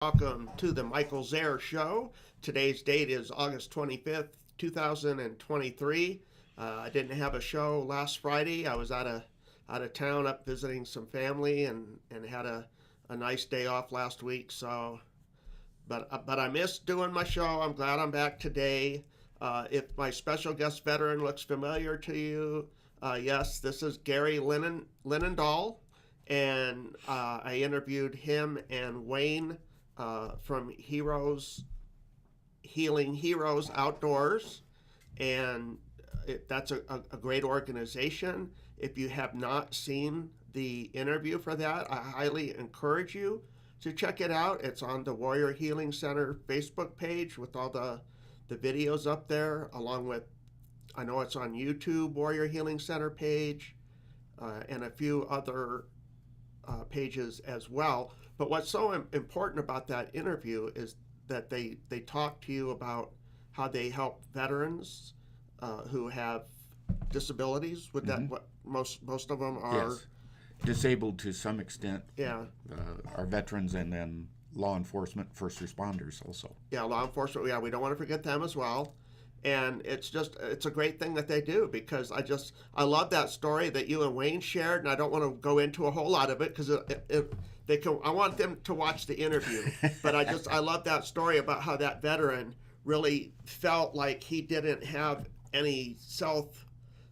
Welcome to the Michael Zehr Show. Today's date is August 25th, 2023. I didn't have a show last Friday. I was out of town up visiting some family and had a nice day off last week. But I missed doing my show. I'm glad I'm back today. If my special guest veteran looks familiar to you, yes, this is Gary Linendahl, and I interviewed him and Wayne from Healing Heroes Outdoors, and that's a great organization. If you have not seen the interview for that, I highly encourage you to check it out. It's on the Warrior Healing Center Facebook page with all the videos up there, along with, I know it's on YouTube, Warrior Healing Center page, and a few other pages as well. But what's so important about that interview is that they talk to you about how they help veterans who have disabilities. With that, what most of them are. Yes. Disabled to some extent. Yeah. Our veterans, and then law enforcement, first responders also. Yeah, law enforcement. Yeah, we don't want to forget them as well. And it's a great thing that they do, because I love that story that you and Wayne shared, and I don't want to go into a whole lot of it because I want them to watch the interview. But I love that story about how that veteran really felt like he didn't have any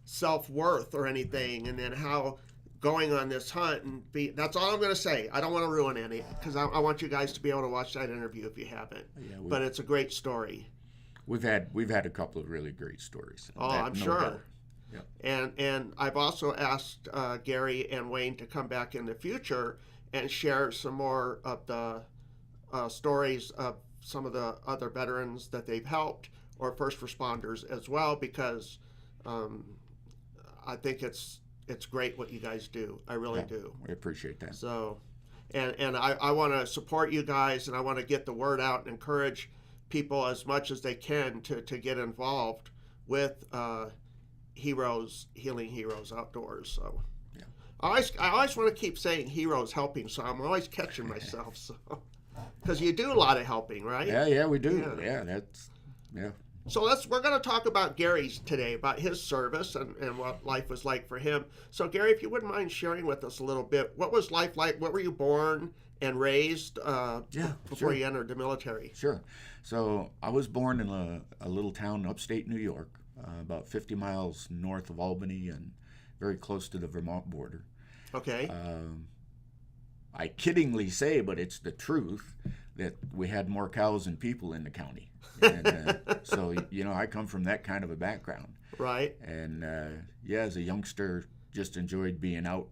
self-worth or anything, and then how going on this hunt that's all I'm going to say. I don't want to ruin any, because I want you guys to be able to watch that interview if you haven't. Yeah, but it's a great story. We've had a couple of really great stories. Oh, I'm sure. Yep. And I've also asked Gary and Wayne to come back in the future and share some more of the stories of some of the other veterans that they've helped, or first responders as well, because I think it's great what you guys do. I really do. We appreciate that. So, and I want to support you guys, and I want to get the word out and encourage people as much as they can to get involved with Healing Heroes Outdoors. So yeah. I always want to keep saying heroes helping, so I'm always catching myself. So because you do a lot of helping, right? Yeah, we do. Yeah. So we're going to talk about Gary's today, about his service and what life was like for him. So Gary, if you wouldn't mind sharing with us a little bit, what was life like? What were you born and raised before you entered the military? Sure. So I was born in a little town in upstate New York, about 50 miles north of Albany and very close to the Vermont border. Okay. I kiddingly say, but it's the truth, that we had more cows than people in the county. And, so, I come from that kind of a background. Right. And, as a youngster, just enjoyed being out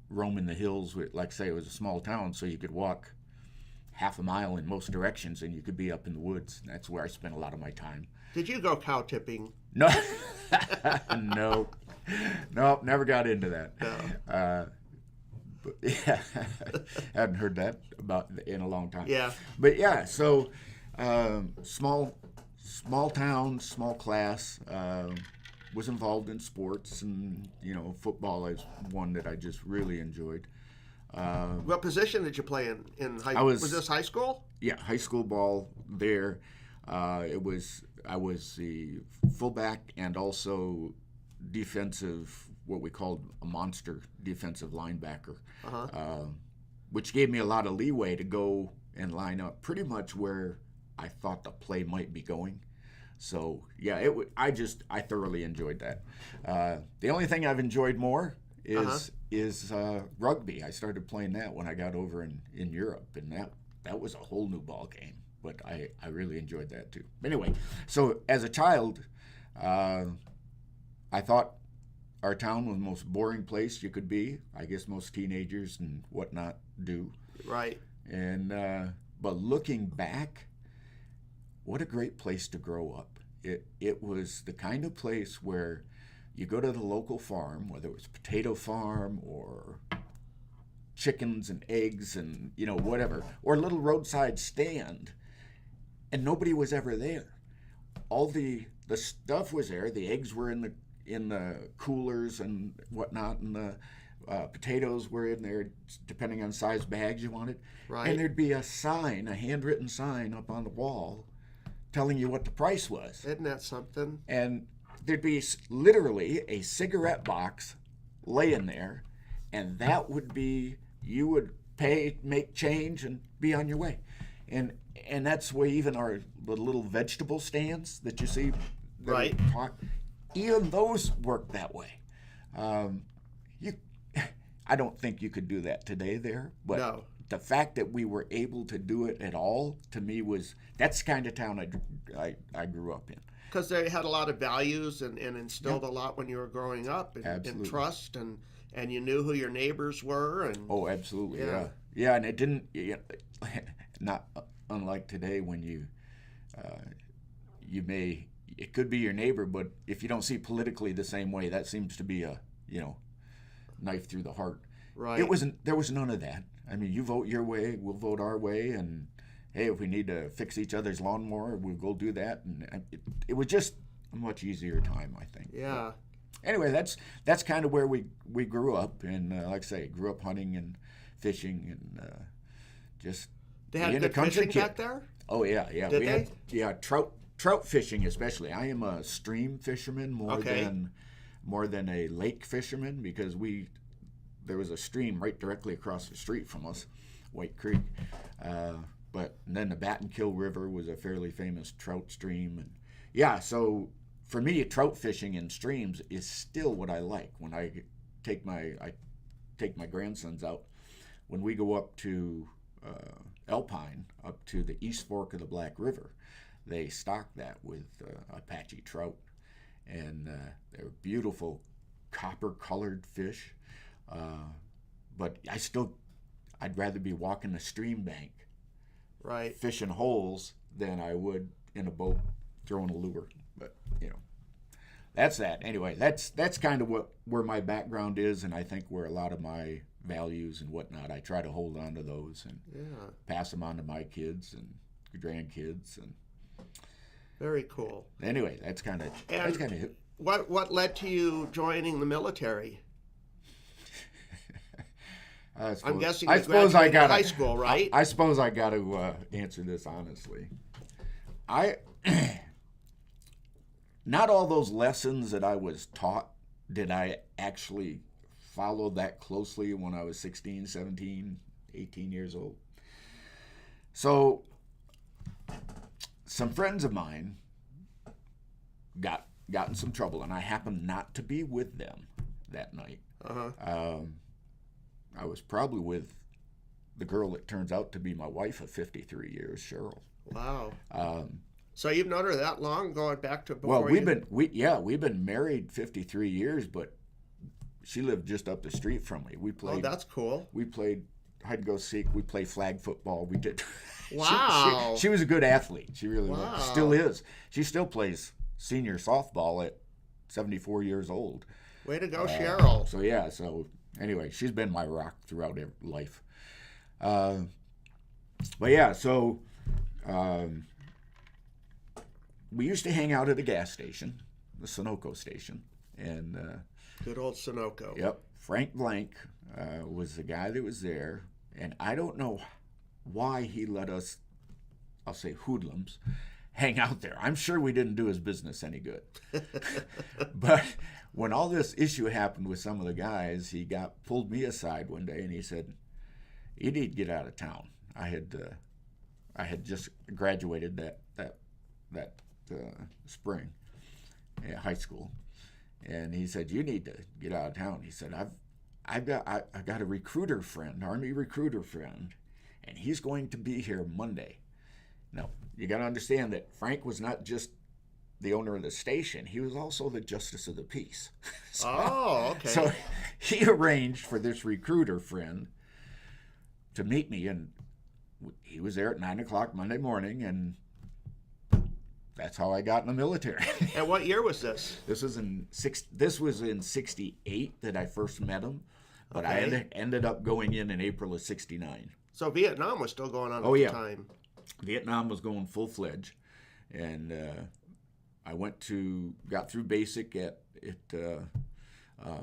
roaming the hills. Like I say, it was a small town, so you could walk half a mile in most directions and you could be up in the woods. That's where I spent a lot of my time. Did you go cow tipping? No. No, never got into that. No. But yeah, hadn't heard that about in a long time. Yeah. But yeah, so small town, small class. Was involved in sports, and football is one that I just really enjoyed. What position did you play in high school? Was this high school? Yeah, high school ball there. I was the fullback and also defensive, what we called a monster defensive linebacker, which gave me a lot of leeway to go and line up pretty much where I thought the play might be going. So yeah, I thoroughly enjoyed that. The only thing I've enjoyed more is rugby. I started playing that when I got over in Europe, and that was a whole new ball game. But I really enjoyed that too. Anyway, so as a child, I thought our town was the most boring place you could be. I guess most teenagers and whatnot do. Right. And but looking back, what a great place to grow up. It was the kind of place where you go to the local farm, whether it was a potato farm or chickens and eggs and whatever, or a little roadside stand, and nobody was ever there. All the stuff was there. The eggs were in the coolers and whatnot, and potatoes were in there, depending on size bags you wanted. Right. And there'd be a sign, a handwritten sign up on the wall telling you what the price was. Isn't that something? And there'd be literally a cigarette box laying there, and that would be, you would pay, make change, and be on your way. And that's where even the little vegetable stands that you see, Right. Even those work that way. I don't think you could do that today there, but No. the fact that we were able to do it at all, to me, that's the kind of town I grew up in. Because they had a lot of values and instilled a lot when you were growing up, and trust, and you knew who your neighbors were. And Oh, absolutely, Yeah. yeah. And it didn't, not unlike today when it could be your neighbor, but if you don't see politically the same way, that seems to be a, knife through the heart. Right. There was none of that. I mean, you vote your way, we'll vote our way, and hey, if we need to fix each other's lawnmower, we'll go do that. And it was just a much easier time, I think. Yeah. Anyway, that's kind of where we grew up, and like I say, grew up hunting and fishing, and just They had being a good country fishing kid. back there? Oh yeah. Did they? Yeah, trout fishing especially. I am a stream fisherman more than a lake fisherman, because there was a stream right directly across the street from us, White Creek. But then the Battenkill River was a fairly famous trout stream, and yeah. So for me, trout fishing in streams is still what I like. When I take my grandsons out, when we go up to Alpine, up to the East Fork of the Black River, they stock that with Apache trout, and they're beautiful copper-colored fish. But I'd rather be walking a stream bank, Right. fishing holes, than I would in a boat throwing a lure. But that's that. Anyway, that's kind of where my background is, and I think where a lot of my values and whatnot, I try to hold on to those and pass them on to my kids and grandkids. And Very cool. anyway, that's kind of it. What led to you joining the military? I'm guessing you graduated high school, right? I suppose I got to answer this honestly. Not all those lessons that I was taught did I actually follow that closely when I was 16, 17, 18 years old. So some friends of mine got in some trouble, and I happened not to be with them that night. I was probably with the girl that turns out to be my wife of 53 years, Cheryl. Wow. So you've known her that long, going back to before? Well, we've been married 53 years, but she lived just up the street from me. We played. Oh, that's cool. We played hide and go seek. We played flag football. We did. Wow. She was a good athlete. She really Wow. was. Still is. She still plays senior softball at 74 years old. Way to go, Cheryl. So anyway, she's been my rock throughout life. But yeah, so we used to hang out at a gas station, the Sunoco station, and Good old Sunoco. yep, Frank Blank was the guy that was there, and I don't know why he let us, I'll say hoodlums, hang out there. I'm sure we didn't do his business any good. But when all this issue happened with some of the guys, he pulled me aside one day and he said, "You need to get out of town." I had just graduated that spring at high school, and he said, "You need to get out of town." He said, I've got a recruiter friend, Army recruiter friend, and he's going to be here Monday. Now, you got to understand that Frank was not just the owner of the station, he was also the justice of the peace. Okay. So he arranged for this recruiter friend to meet me, and he was there at 9 o'clock Monday morning, and that's how I got in the military. And what year was this? This was in 68 that I first met him, but I ended up going in April of 69. So Vietnam was still going on at the time. Vietnam was going full-fledged, and I got through basic at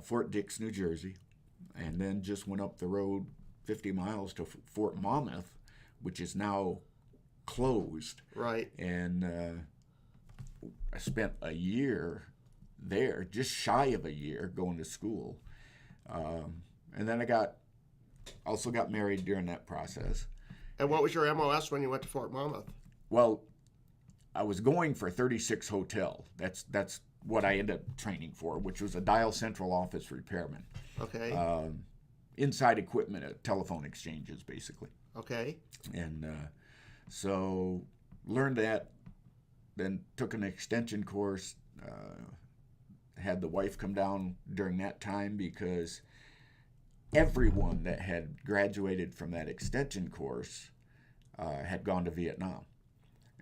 Fort Dix, New Jersey. and then just went up the road 50 miles to Fort Monmouth, which is now closed. Right. And I spent a year there, just shy of a year, going to school. And then I also got married during that process. And what was your MOS when you went to Fort Monmouth? Well, I was going for 36 Hotel. That's what I ended up training for, which was a dial central office repairman. Okay. Inside equipment at telephone exchanges, basically. Okay. And so learned that, then took an extension course, had the wife come down during that time because everyone that had graduated from that extension course had gone to Vietnam.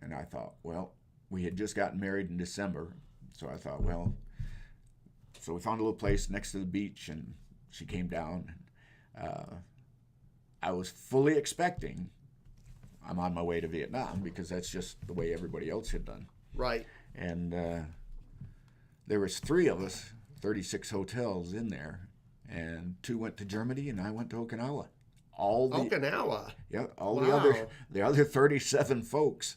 And I thought, well, we had just gotten married in December, so I thought, well, so we found a little place next to the beach, and she came down. I was fully expecting I'm on my way to Vietnam because that's just the way everybody else had done. Right. And there was 3 of us, 36 hotels in there, and 2 went to Germany, and I went to Okinawa. Okinawa. Yeah, all Wow. the other 37 folks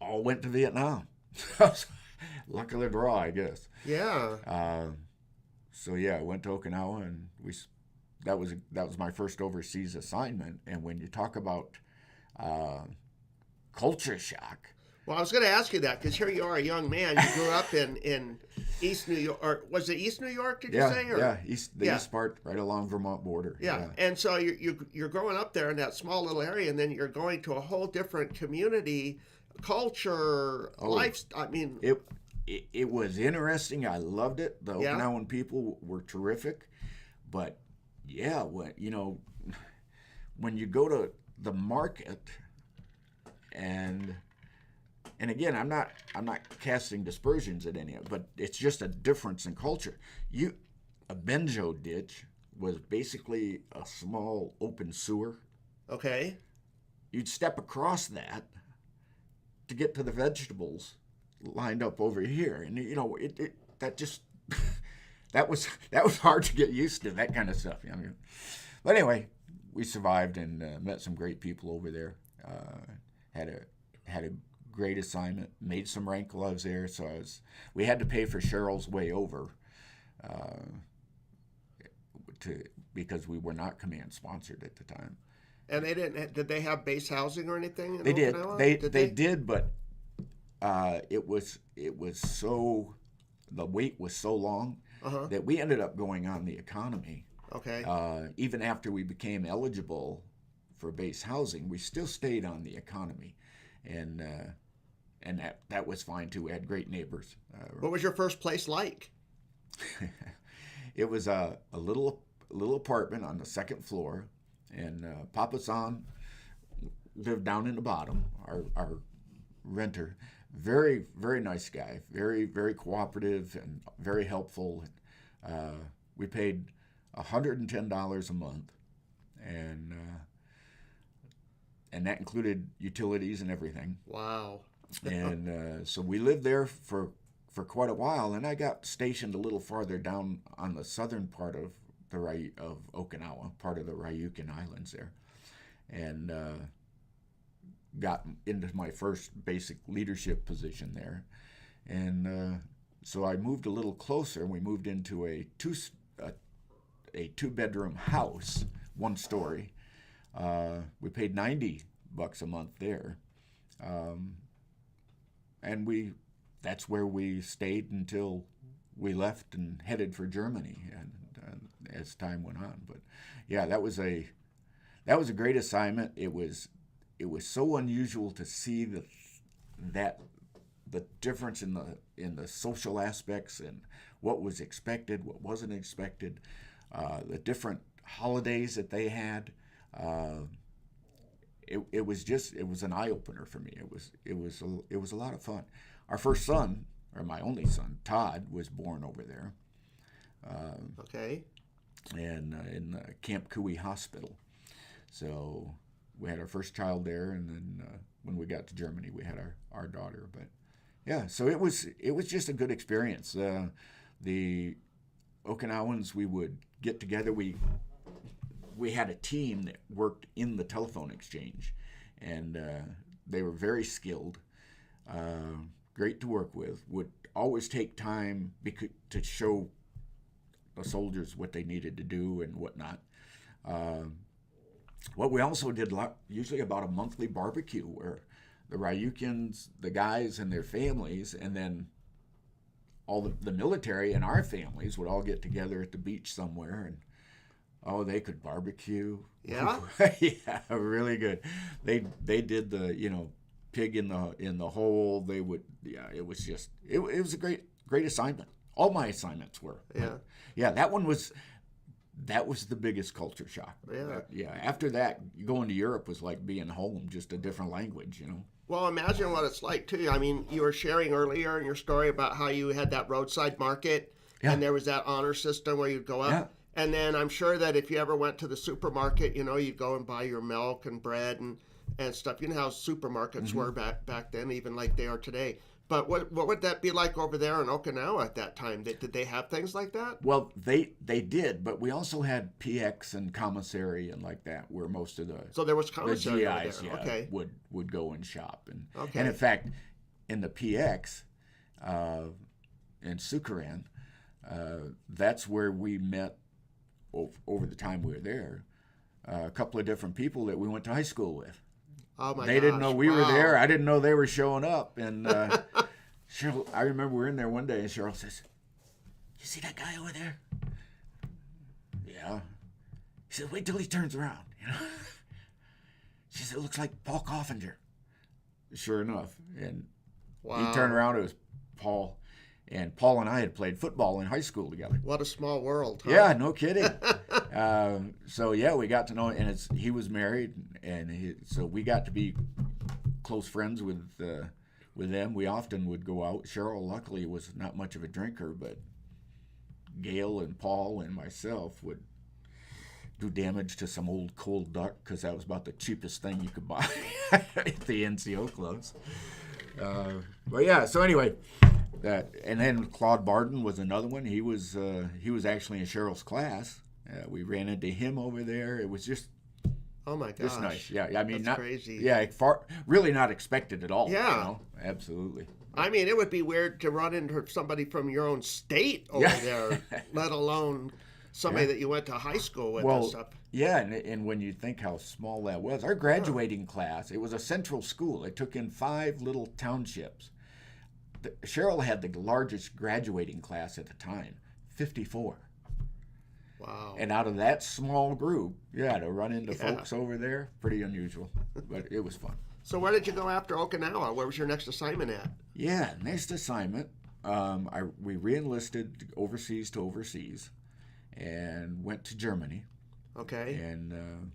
all went to Vietnam. Luck of the draw, I guess. Yeah. So yeah, I went to Okinawa, and that was my first overseas assignment. And when you talk about culture shock. Well, I was going to ask you that because here you are, a young man. You grew up in East New York, or was it East New York? Did you say? Or? Yeah, east part, right along Vermont border. Yeah. And so you're growing up there in that small little area, and then you're going to a whole different community, culture, lifestyle. I mean, it was interesting. I loved it. The Okinawan people were terrific, but yeah, when you go to the market, and again, I'm not casting dispersions at any of it, but it's just a difference in culture. A benjo ditch was basically a small open sewer. Okay. You'd step across that to get to the vegetables lined up over here, and that was hard to get used to, that kind of stuff. But anyway, we survived and met some great people over there. Had a great assignment. Made some rank gloves there, so we had to pay for Cheryl's way over, because we were not command sponsored at the time. And they didn't. Did they have base housing or anything in They Okinawa? did. They did, but it was so, the wait was so long that we ended up going on the economy. Okay. Even after we became eligible for base housing, we still stayed on the economy, and that was fine too. We had great neighbors. What was your first place like? It was a little apartment on the second floor, and Papa-san lived down in the bottom. Our renter, very, very nice guy, very, very cooperative and very helpful. We paid $110 a month, and that included utilities and everything. Wow. And so we lived there for quite a while, and I got stationed a little farther down on the southern part of Okinawa, part of the Ryukyu Islands there, and got into my first basic leadership position there. And so I moved a little closer, and we moved into a two-bedroom house, 1 story. We paid $90 a month there, and that's where we stayed until we left and headed for Germany, and as time went on. But yeah, that was a great assignment. It was so unusual to see the difference in the social aspects and what was expected, what wasn't expected, the different holidays that they had. It was an eye opener for me. It was a lot of fun. Our first son, or my only son, Todd, was born over there. Okay. And in Camp Cooey Hospital. So we had our first child there, and then when we got to Germany, we had our daughter. But yeah, so it was just a good experience. The Okinawans, we would get together. We had a team that worked in the telephone exchange, and they were very skilled, great to work with, would always take time to show the soldiers what they needed to do and whatnot. What we also did, usually about a monthly barbecue, where the Ryukyans, the guys and their families, and then all the military and our families would all get together at the beach somewhere, and they could barbecue. Yeah? Yeah, really good. They did the pig in the hole. They would, it was just it was a great assignment. All my assignments were. Yeah. Yeah, that was the biggest culture shock. Yeah. After that, going to Europe was like being home, just a different language, Well, imagine what it's like, too. I mean, you were sharing earlier in your story about how you had that roadside market, and there was that honor system where you'd go up. Yeah. And then I'm sure that if you ever went to the supermarket, you'd go and buy your milk and bread and stuff. You know how supermarkets were back then, even like they are today. But what would that be like over there in Okinawa at that time? Did they have things like that? Well, they did, but we also had PX and commissary and like that, where most of So there was the commissary over GIs there. Okay. would go and shop. And Okay. and in fact, in the PX in Sukaran, that's where we met over the time we were there. A couple of different people that we went to high school with. Oh my They didn't know we were Wow. there. I didn't know they were showing up. And Cheryl, I remember we were in there one day, and Cheryl says, "You see that guy over there?" Yeah. He said, "Wait till he turns around." She said, "It looks like Paul Coffinger." Sure enough, and Wow. he turned around. It was Paul, and Paul and I had played football in high school together. What a small world, huh? Yeah, no kidding. So yeah, we got to know, and he was married, and so we got to be close friends with them. We often would go out. Cheryl, luckily, was not much of a drinker, but Gail and Paul and myself would do damage to some old cold duck, because that was about the cheapest thing you could buy at the NCO clubs. But yeah, so anyway. And then Claude Barton was another one. He was actually in Cheryl's class. We ran into him over there. It was just Oh my gosh. just nice. Yeah, I mean, That's not crazy. Yeah, really not expected at all. Yeah. Absolutely. I mean, it would be weird to run into somebody from your own state over there, let alone somebody that you went to high school with and stuff. Yeah, and when you think how small that was, our graduating class, it was a central school. It took in 5 little townships. Cheryl had the largest graduating class at the time, 54. Wow. And out of that small group, to run into folks over there, pretty unusual, but it was fun. So where did you go after Okinawa? Where was your next assignment at? Yeah, next assignment, we re-enlisted overseas to overseas and went to Germany. Okay. And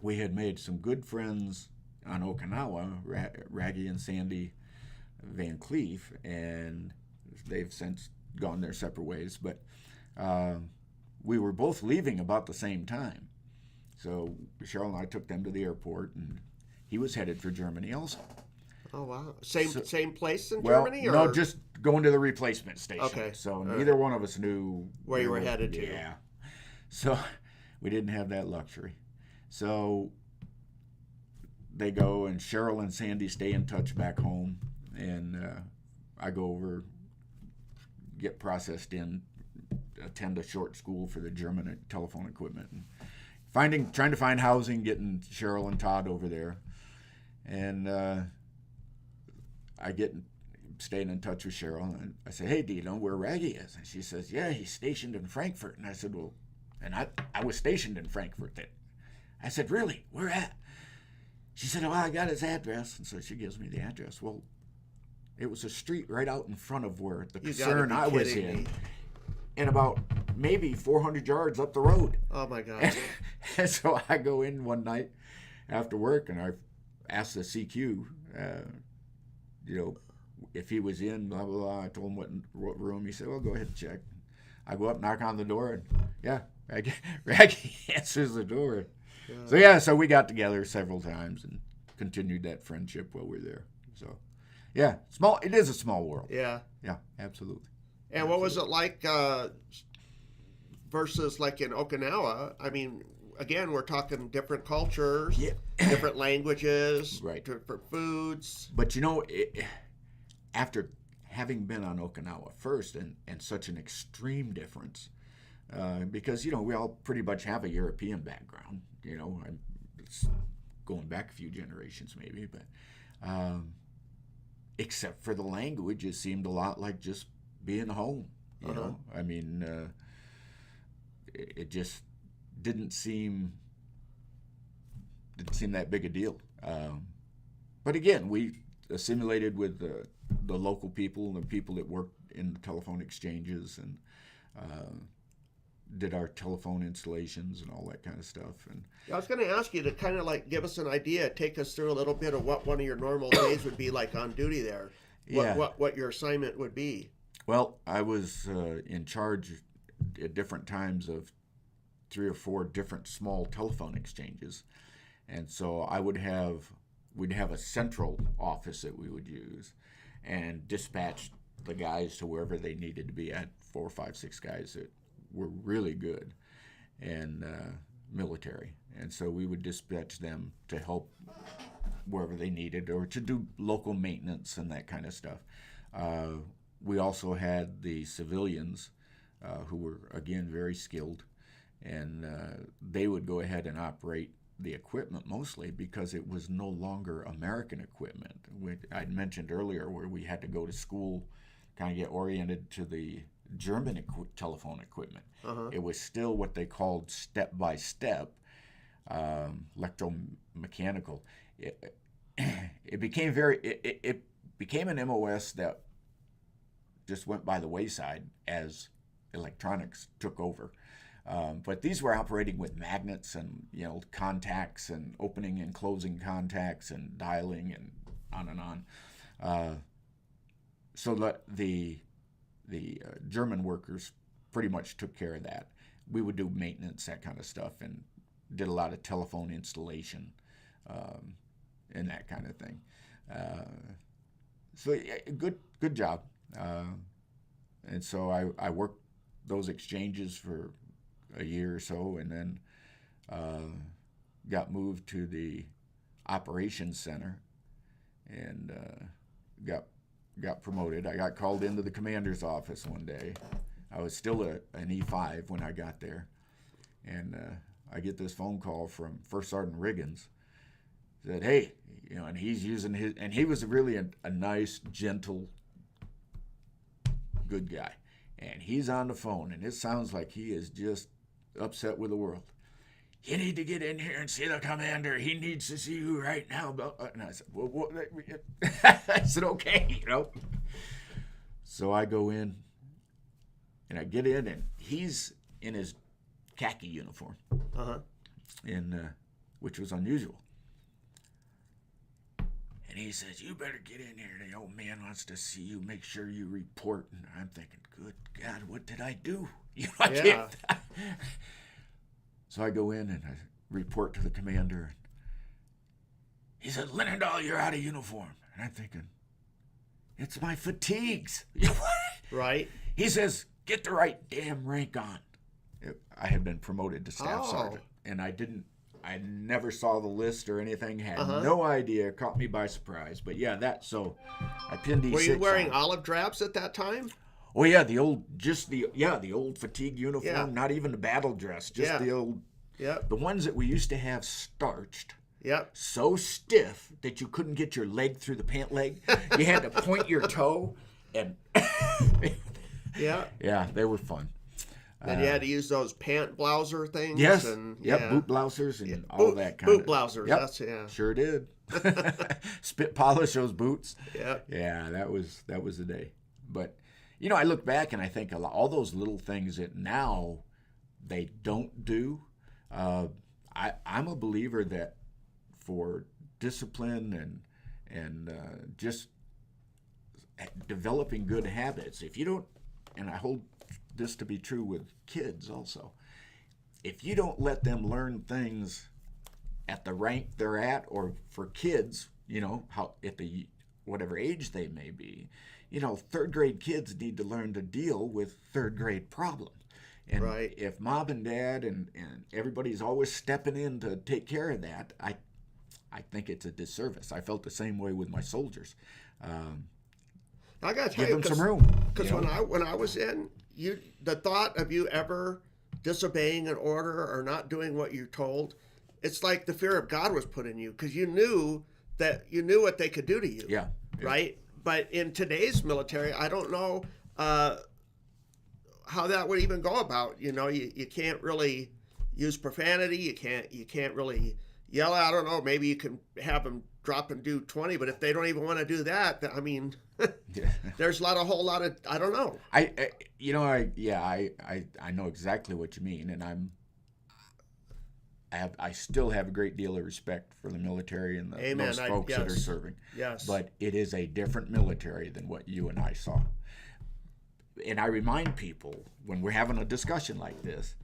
we had made some good friends on Okinawa, Raggy and Sandy Van Cleef, and they've since gone their separate ways. But we were both leaving about the same time. So Cheryl and I took them to the airport, and he was headed for Germany also. Oh, wow. Same place in Well, Germany? Or? no, just going to the replacement station. Okay. So neither one of us knew where you were headed to. Yeah. So we didn't have that luxury. So they go, and Cheryl and Sandy stay in touch back home, and I go over, get processed in, attend a short school for the German telephone equipment, and trying to find housing, getting Cheryl and Todd over there, and staying in touch with Cheryl, and I say, "Hey, do you know where Raggy is?" And she says, "Yeah, he's stationed in Frankfurt." And I said, "Well," and I was stationed in Frankfurt then. I said, "Really? Where at?" She said, "Oh, I got his address." And so she gives me the address. Well, it was a street right out in front of where the concern I was in, and about maybe 400 yards up the road. Oh my God. And so I go in one night after work, and I asked the CQ, if he was in, blah, blah, blah. I told him what room. He said, "Well, go ahead and check." I go up, knock on the door, and Raggy answers the door. So we got together several times and continued that friendship while we were there. So, it is a small world. Yeah. Yeah, absolutely. And what was it like versus like in Okinawa. I mean, again, we're talking different cultures, Yeah. different languages, Right. different foods. But after having been on Okinawa first, and such an extreme difference, because we all pretty much have a European background. It's going back a few generations maybe, but except for the language, it seemed a lot like just being home. You know, I mean, it just didn't seem that big a deal. But again, we assimilated with the local people and the people that worked in the telephone exchanges, and did our telephone installations and all that kind of stuff. And I was going to ask you to kind of like give us an idea, take us through a little bit of what one of your normal days would be like on duty there. What your assignment would be. Well, I was in charge at different times of 3 or 4 different small telephone exchanges, and so we'd have a central office that we would use, and dispatch the guys to wherever they needed to be. At 4, 5, 6 guys that were really good and military, and so we would dispatch them to help wherever they needed, or to do local maintenance and that kind of stuff. We also had the civilians who were, again, very skilled, and they would go ahead and operate the equipment mostly because it was no longer American equipment. I'd mentioned earlier where we had to go to school, kind of get oriented to the German telephone equipment. It was still what they called step-by-step, electromechanical. It became it became an MOS that just went by the wayside as electronics took over. But these were operating with magnets and contacts and opening and closing contacts and dialing and on. So that the German workers pretty much took care of that. We would do maintenance, that kind of stuff, and did a lot of telephone installation and that kind of thing. So yeah, good job. And so I worked those exchanges for a year or so, and then got moved to the operations center, and got promoted. I got called into the commander's office one day. I was still an E5 when I got there, and I get this phone call from First Sergeant Riggins. Said, "Hey, and he's using and he was really a nice, gentle, good guy, and he's on the phone, and it sounds like he is just upset with the world. You need to get in here and see the commander. He needs to see you right now." And I said, "Well, I said, okay, So I go in, and I get in, and he's in his khaki uniform, which was unusual. And he says, "You better get in here. The old man wants to see you. Make sure you report." And I'm thinking, good God, what did I do? I can't. So I go in and I report to the commander. He said, "Linendahl, you're out of uniform." And I'm thinking, it's my fatigues. Right. He says, "Get the right damn rank on." I had been promoted to staff sergeant, and I never saw the list or anything, had no idea, caught me by surprise. But yeah, so I pinned E6. Were you wearing olive drabs at that time? Oh yeah, the old fatigue uniform, not even the battle dress, just the old, the ones that we used to have starched. Yep. So stiff that you couldn't get your leg through the pant leg. You had to point your toe, and yeah, they were fun. Then you had to use those pant blouser things. Yes. And, boot blousers and all that kind boot of. Boot blousers. Yep. Sure did. Spit polish those boots. Yeah. Yeah, that was the day. But I look back and I think all those little things that now they don't do. I'm a believer that for discipline and just developing good habits, if you don't, and I hold this to be true with kids also, if you don't let them learn things at the rank they're at, or for kids, how at the whatever age they may be, third grade kids need to learn to deal with third grade problems. And Right. if mom and dad and everybody's always stepping in to take care of that, I think it's a disservice. I felt the same way with my soldiers. I got to tell Give you, them some room. because when I was in, the thought of you ever disobeying an order or not doing what you're told, it's like the fear of God was put in you, because you knew what they could do to you. Yeah. Right. But in today's military, I don't know how that would even go about. You can't really use profanity. You can't really yell. I don't know. Maybe you can have them drop and do 20, but if they don't even want to do that, I mean, there's a whole lot of, I don't know. I know exactly what you mean, and I still have a great deal of respect for the military and those folks that are serving. Yes. But it is a different military than what you and I saw. And I remind people when we're having a discussion like this,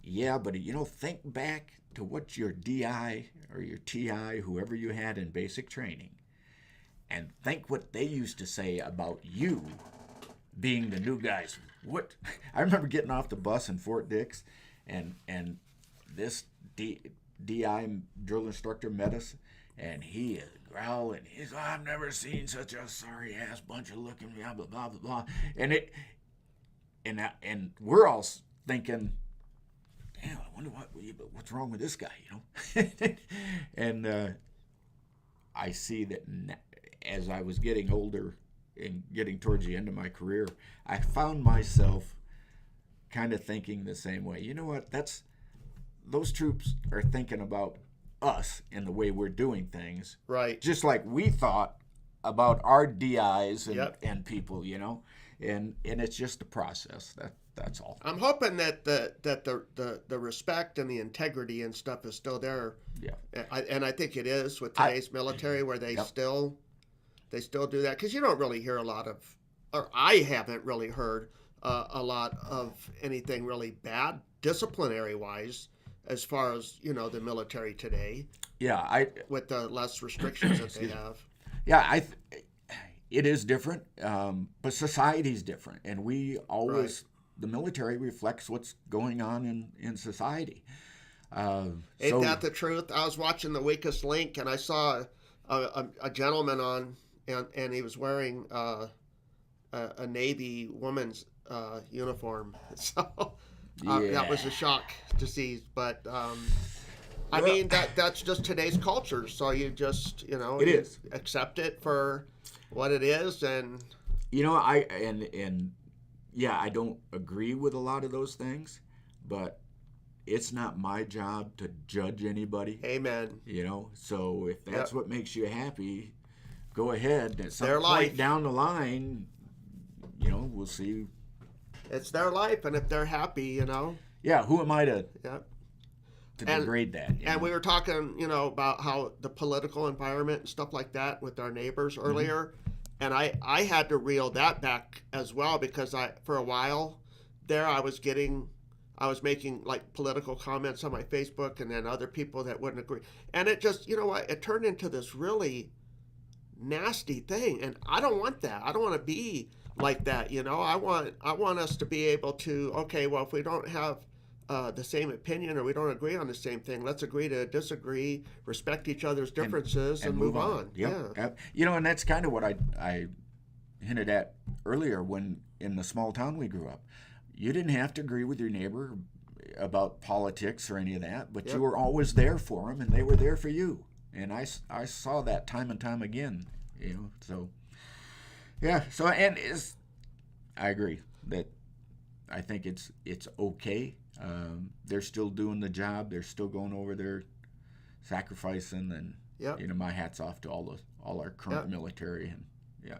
but think back to what your DI or your TI, whoever you had in basic training, and think what they used to say about you being the new guys. I remember getting off the bus in Fort Dix, and this DI drill instructor met us, and he is growling. He's, I've never seen such a sorry ass bunch of looking, blah blah blah blah blah. And we're all thinking, damn, I wonder what's wrong with this guy, And I see that as I was getting older and getting towards the end of my career, I found myself kind of thinking the same way. You know what? Those troops are thinking about us and the way we're doing things, right? Just like we thought about our DIs and people, and it's just a process. That's all. I'm hoping that the respect and the integrity and stuff is still there. Yeah. And I think it is with today's military, where they still do that, because you don't really hear a lot of, or I haven't really heard a lot of anything really bad disciplinary wise, as far as the military today. Yeah, with the less restrictions that they have. Yeah, it is different, but society's different, and we always the military reflects what's going on in society. Ain't that the truth? I was watching The Weakest Link, and I saw a gentleman on, and he was wearing a Navy woman's uniform. So that was a shock to see. But I mean, that's just today's culture. So you just is. Accept it for what it is, and I don't agree with a lot of those things, but it's not my job to judge anybody. Amen. So if that's what makes you happy, go ahead. At some their point life down the line, we'll see. It's their life, and if they're happy, Yeah, who am I to degrade that? And we were talking, about how the political environment and stuff like that with our neighbors earlier. Mm-hmm. And I had to reel that back as well, because for a while there I was making like political comments on my Facebook, and then other people that wouldn't agree. And it just, it turned into this really nasty thing. And I don't want that. I don't want to be like that. I want us to be able to, okay, well, if we don't have the same opinion, or we don't agree on the same thing, let's agree to disagree, respect each other's differences, and move on. Yep. And that's kind of what I hinted at earlier when in the small town we grew up. You didn't have to agree with your neighbor about politics or any of that, but you were always there for them, and they were there for you. And I saw that time and time again, so yeah. So I agree that I think it's okay. They're still doing the job. They're still going over there, sacrificing, and my hat's off to all our current military, and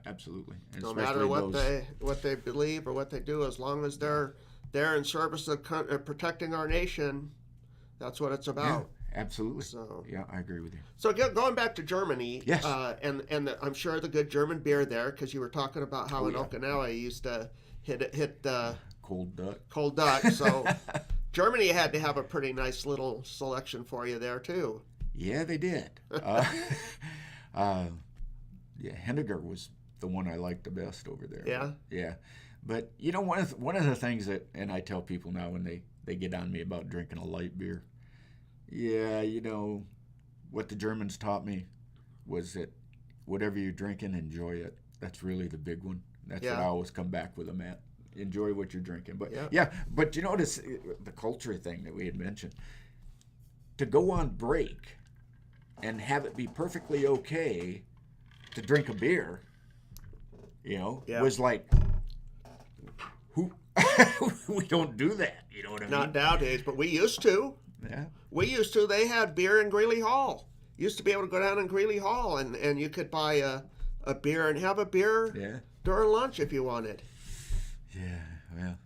absolutely. And no matter what they believe or what they do, as long as they're in service of protecting our nation, that's what it's about. Yeah, absolutely. So I agree with you. So going back to Germany, yes, and I'm sure the good German beer there, because you were talking about how in Okinawa you used to hit the cold duck. So Germany had to have a pretty nice little selection for you there too. Yeah, they did. Henniger was the one I liked the best over there. Yeah. But one of the things that, and I tell people now when they get on me about drinking a light beer, yeah, what the Germans taught me was that whatever you're drinking, enjoy it. That's really the big one. That's what I always come back with them at. Enjoy what you're drinking. But but the culture thing that we had mentioned, to go on break and have it be perfectly okay to drink a beer, was like, who? We don't do that. You know what I mean? Not nowadays, but we used to. Yeah. We used to. They had beer in Greeley Hall. Used to be able to go down in Greeley Hall and you could buy a beer and have a beer during lunch if you wanted. Yeah, well.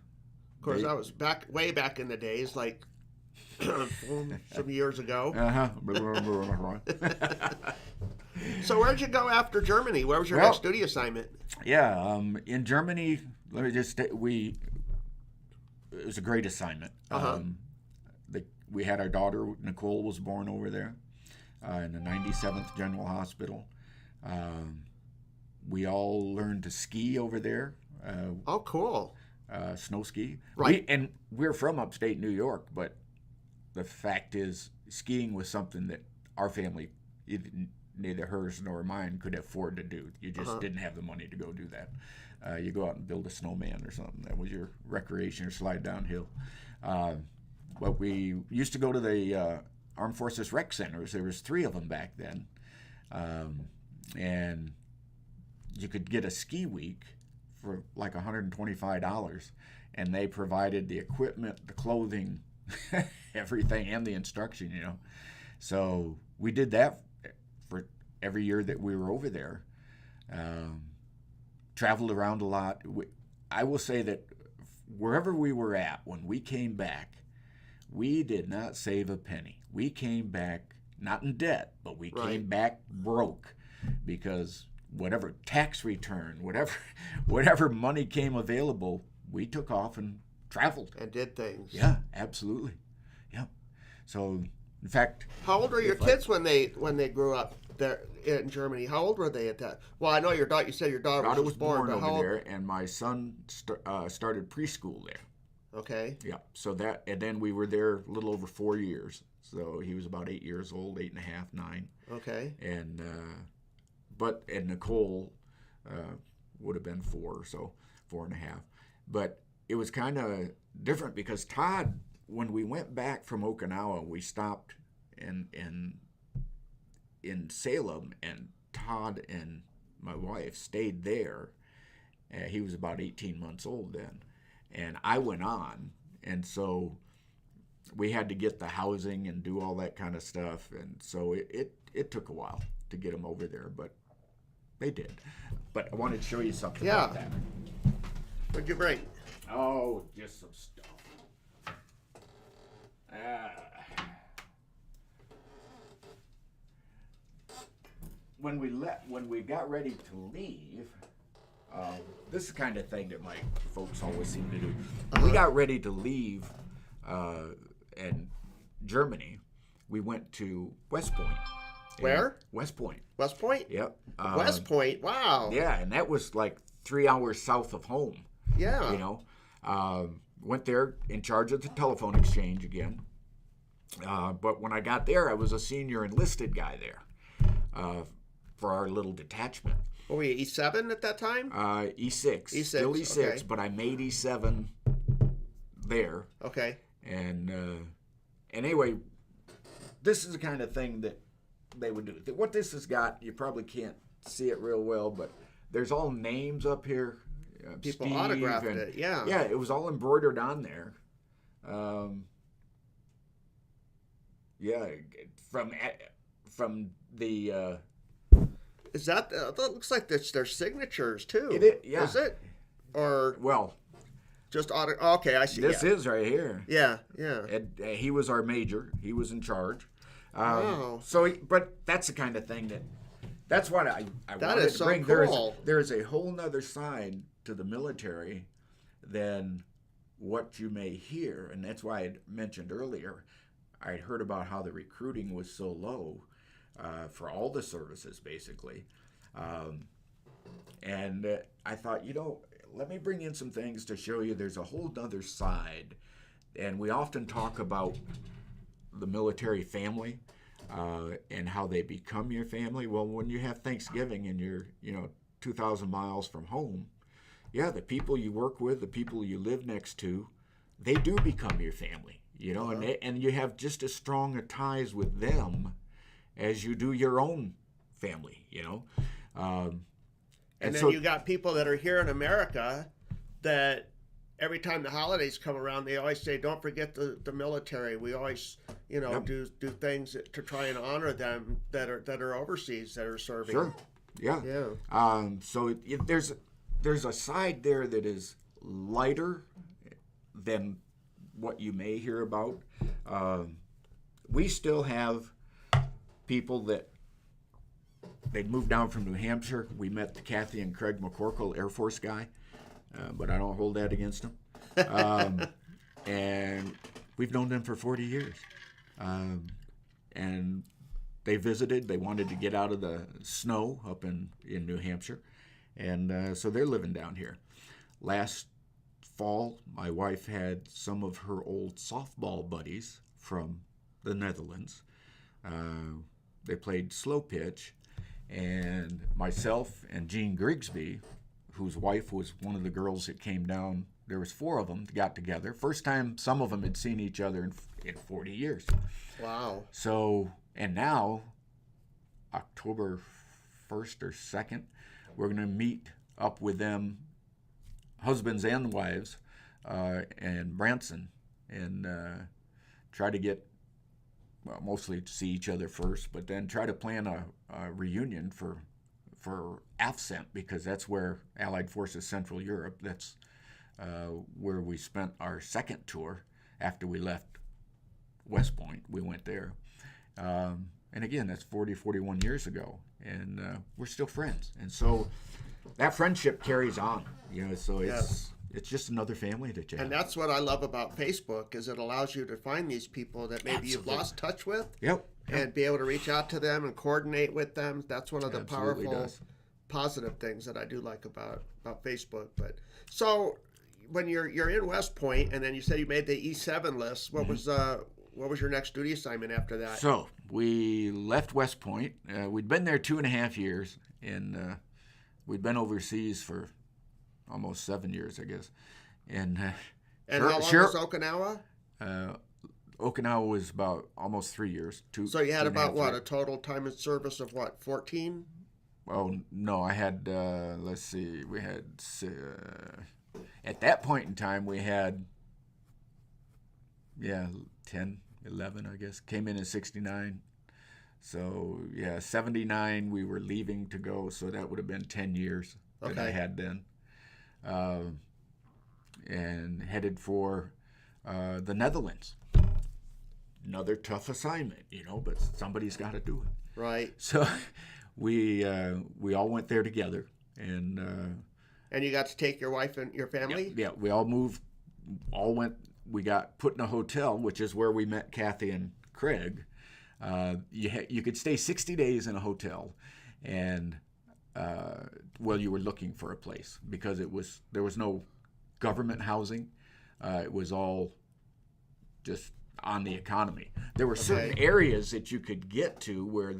Of course, that was way back in the days, like some years ago. So where'd you go after Germany? Where was your next duty assignment? Yeah, in Germany, let me just it was a great assignment. We had our daughter, Nicole, was born over there in the 97th General Hospital. We all learned to ski over there. Oh, cool. Snow ski. Right. We're from upstate New York, but the fact is, skiing was something that our family, neither hers nor mine, could afford to do. You just didn't have the money to go do that. You go out and build a snowman or something. That was your recreation, or slide downhill. But we used to go to the Armed Forces Rec Centers. There was 3 of them back then. And you could get a ski week for like $125, and they provided the equipment, the clothing, everything, and the instruction, So we did that for every year that we were over there. Traveled around a lot. I will say that wherever we were at, when we came back, we did not save a penny. We came back not in debt, but we came back broke, because whatever tax return, whatever money came available, we took off and traveled and did things. Yeah, absolutely. Yeah. So, in fact, how old were your kids when they grew up there in Germany? How old were they at that? Well, I know your daughter. You said your daughter was born over there, and my son started preschool there. Okay. Yeah. So and then we were there a little over 4 years. So he was about 8 years old, 8 and a half, 9. Okay. And and Nicole would have been 4 or so, 4 and a half. But it was kind of different because Todd, when we went back from Okinawa, we stopped in Salem, and Todd and my wife stayed there. He was about 18 months old then, and I went on, and so we had to get the housing and do all that kind of stuff, and so it took a while to get them over there, but they did. But I wanted to show you something about that. What'd you bring? Oh, just some stuff. When we got ready to leave, this is the kind of thing that my folks always seem to do. When we got ready to leave in Germany, we went to West Point. Where? West Point. West Point? Yep. West Point, wow. Yeah, and that was like 3 hours south of home. Yeah. Went there in charge of the telephone exchange again. But when I got there, I was a senior enlisted guy there for our little detachment. What were you, E7 at that time? E6. E6. Still E6, okay. But I made E7 there. Okay. And anyway, this is the kind of thing that they would do. What this has got, you probably can't see it real well, but there's all names up here. People Steve autographed it, yeah. Yeah, it was all embroidered on there. From the... Is that looks like that's their signatures, too. Yeah. Is it? Or... Well... Just okay, I see. This is right here. Yeah, yeah. He was our major. He was in charge. Wow. But that's the kind of thing that's what I that wanted is to so bring. Cool. There's a whole nother side to the military than what you may hear, and that's why I mentioned earlier. I'd heard about how the recruiting was so low for all the services, basically, and I thought, let me bring in some things to show you there's a whole other side. And we often talk about the military family and how they become your family. Well, when you have Thanksgiving and you're, 2,000 miles from home, yeah, the people you work with, the people you live next to, they do become your family, and you have just as strong a ties with them as you do your own family, And then so, you got people that are here in America that every time the holidays come around, they always say, "Don't forget the military." We always, Yep. do things to try and honor them that are overseas that are serving. Sure, yeah. Yeah. So there's a side there that is lighter than what you may hear about. We still have people that they'd moved down from New Hampshire. We met the Kathy and Craig McCorkle Air Force guy, but I don't hold that against them. And we've known them for 40 years. And they visited. They wanted to get out of the snow up in New Hampshire. And so they're living down here. Last fall, my wife had some of her old softball buddies from the Netherlands. They played slow pitch. And myself and Jean Grigsby, whose wife was one of the girls that came down, there was 4 of them that got together. First time some of them had seen each other in 40 years. Wow. So, and now, October 1st or 2nd, we're going to meet up with them, husbands and wives, and Branson, and try to get, well, mostly to see each other first, but then try to plan a reunion for AFCENT, because that's where Allied Forces Central Europe, that's where we spent our second tour after we left West Point. We went there. And again, that's 41 years ago, and we're still friends. And so that friendship carries on, so it's just another family that you have. And that's what I love about Facebook, is it allows you to find these people that maybe Absolutely. you've lost touch with. Yep. And be able to reach out to them and coordinate with them. That's one of the Absolutely powerful, does. positive things that I do like about Facebook. But so when you're in West Point, and then you said you made the E7 list, what was your next duty assignment after that? So we left West Point. We'd been there 2.5 years, and we'd been overseas for almost 7 years, I guess. And how long was Okinawa? Okinawa was about almost 3 years. So you had about 2.5 a total time in service of 14? Oh, no, I had, let's see, we had, at that point in time, we had, 10, 11, I guess. Came in 69. So, 79, we were leaving to go, so that would have been 10 years that I had then. And headed for the Netherlands. Another tough assignment, but somebody's got to do it. Right. So we all went there together, and you got to take your wife and your family? Yeah, we all moved, we got put in a hotel, which is where we met Kathy and Craig. You could stay 60 days in a hotel, and you were looking for a place, because there was no government housing. It was all just on the economy. There were certain areas that you could get to where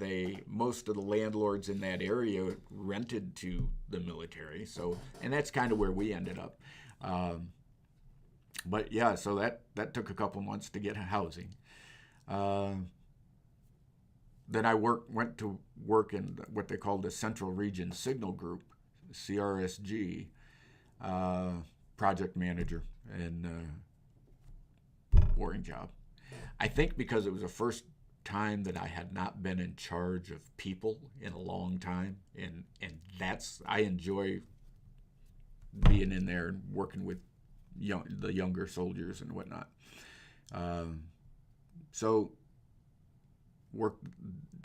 most of the landlords in that area rented to the military. So, and that's kind of where we ended up. But yeah, so that took a couple months to get housing. Then I went to work in what they called the Central Region Signal Group, CRSG, project manager, and boring job. I think because it was the first time that I had not been in charge of people in a long time, and I enjoy being in there and working with the younger soldiers and whatnot. So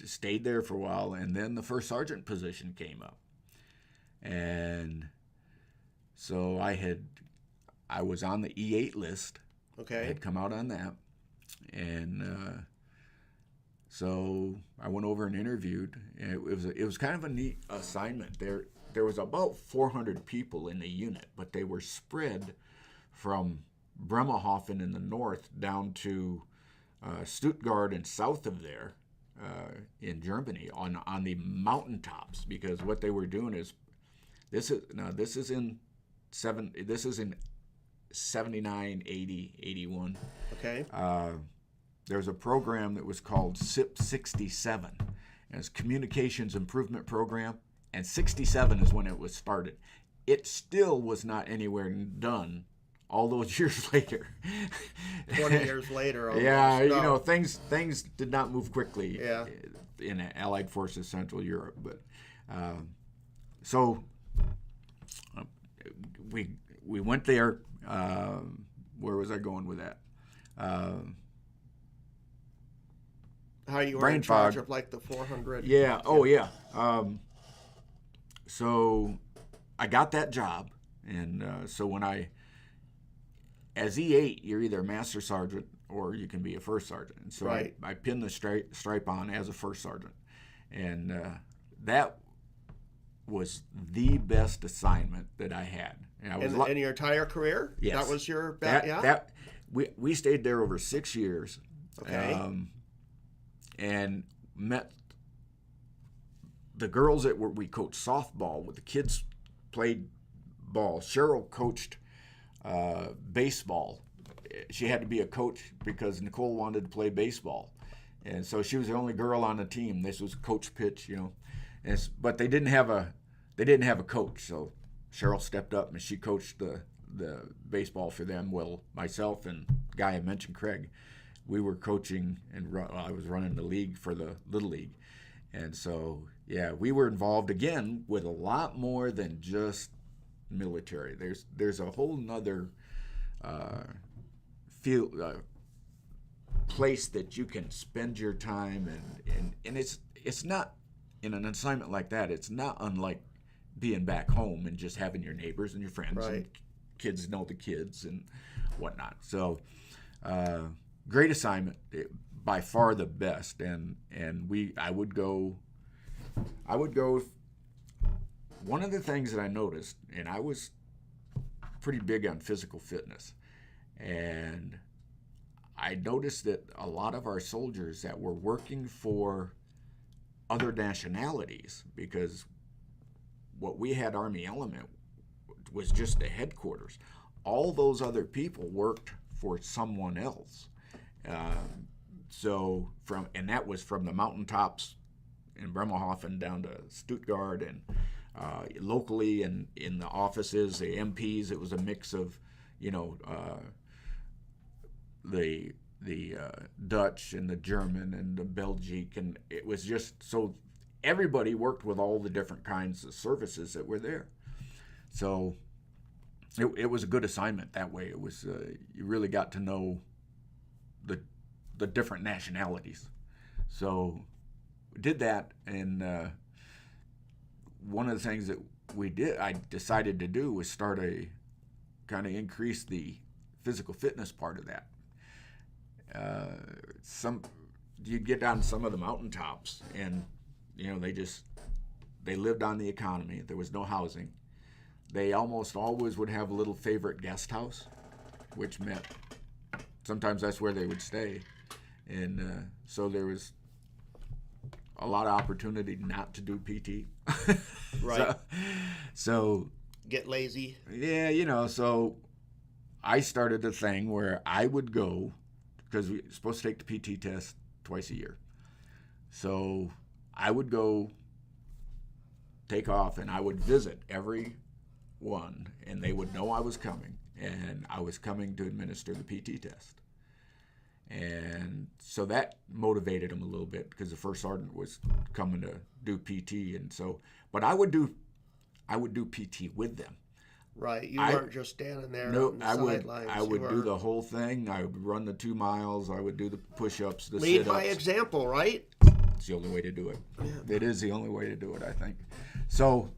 stayed there for a while, and then the first sergeant position came up, and so I was on the E8 list. Okay. I had come out on that, and so I went over and interviewed, and it was kind of a neat assignment. there was about 400 people in the unit, but they were spread from Bremerhaven in the north down to Stuttgart and south of there in Germany on the mountaintops, because what they were doing is this is in 79, 80, 81. Okay. There's a program that was called SIP 67. And it's Communications Improvement Program, and 67 is when it was started. It still was not anywhere done all those years later. 20 years later. Almost. Yeah, you No. know, things did not move quickly Yeah. in Allied Forces Central Europe. But so we went there. Where was I going with that? How you were Brain in charge fog. of like the 400. Yeah. Oh, yeah. So I got that job, and so as E8, you're either a master sergeant or you can be a first sergeant. And so Right. I pinned the stripe on as a first sergeant, and that was the best assignment that I had. And I was In your entire career? Yes. That was your we stayed there over 6 years. Okay. And met the girls that we coached softball with. The kids played ball. Cheryl coached baseball. She had to be a coach because Nicole wanted to play baseball, and so she was the only girl on the team. This was coach pitch, you know, but they didn't have a coach. So Cheryl stepped up and she coached the baseball for them. Well, myself and the guy I mentioned, Craig, we were coaching, and I was running the league for the Little League. And so, yeah, we were involved again with a lot more than just military. There's a whole nother place that you can spend your time, and it's not, in an assignment like that, it's not unlike being back home and just having your neighbors and your friends, Right. and kids know the kids and whatnot. So great assignment, by far the best. And I would go. One of the things that I noticed, and I was pretty big on physical fitness, and I noticed that a lot of our soldiers that were working for other nationalities, because what we had Army Element was just the headquarters. All those other people worked for someone else. And that was from the mountaintops in Bremerhaven down to Stuttgart, and locally and in the offices, the MPs. It was a mix of, the Dutch and the German and the Belgique, and it was just so everybody worked with all the different kinds of services that were there. So it was a good assignment that way. It was you really got to know the different nationalities. So we did that, and one of the things that I decided to do was start kind of increase the physical fitness part of that. You get down some of the mountaintops, and they lived on the economy. There was no housing. They almost always would have a little favorite guest house, which meant sometimes that's where they would stay. And so there was a lot of opportunity not to do PT. Right. So get lazy. Yeah, so I started a thing where I would go, because we're supposed to take the PT test twice a year. So I would go take off, and I would visit every one, and they would know I was coming, and I was coming to administer the PT test. And so that motivated them a little bit, because the first sergeant was coming to do PT, and so, but I would do PT with them. Right, you weren't just standing there on the sidelines. I would do the whole thing. I would run the 2 miles. I would do the push-ups, the lead sit-ups. by example, right? It's the only way to do it. Yeah. It is the only way to do it, I think. So,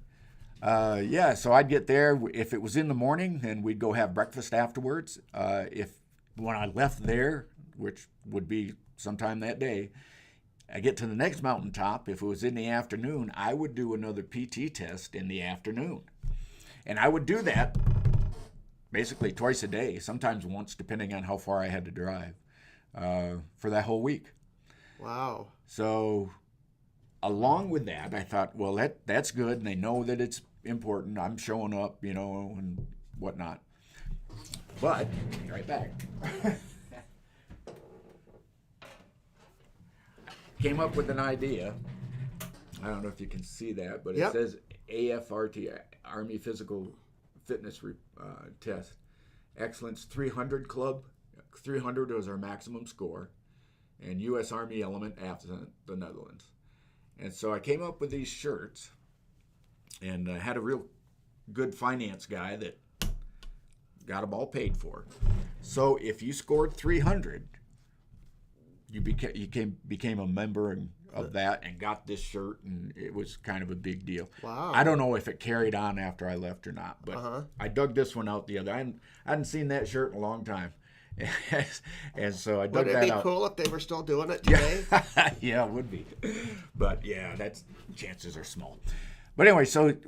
so I'd get there. If it was in the morning, then we'd go have breakfast afterwards. When I left there, which would be sometime that day, I get to the next mountaintop. If it was in the afternoon, I would do another PT test in the afternoon. And I would do that basically twice a day, sometimes once, depending on how far I had to drive, for that whole week. Wow. So along with that, I thought, well, that's good, and they know that it's important. I'm showing up, and whatnot. But, right back. Came up with an idea. I don't know if you can see that, but it says AFRT, Army Physical Fitness Test. Excellence 300 Club. 300 was our maximum score. And U.S. Army Element after the Netherlands. And so I came up with these shirts, and I had a real good finance guy that got them all paid for. So if you scored 300, you became a member of that and got this shirt, and it was kind of a big deal. Wow. I don't know if it carried on after I left or not, but I dug this one out the other. I hadn't seen that shirt in a long time. And so I dug that out. Would it be cool if they were still doing it today? Yeah, it would be. But yeah, that's chances are small. But anyway, so it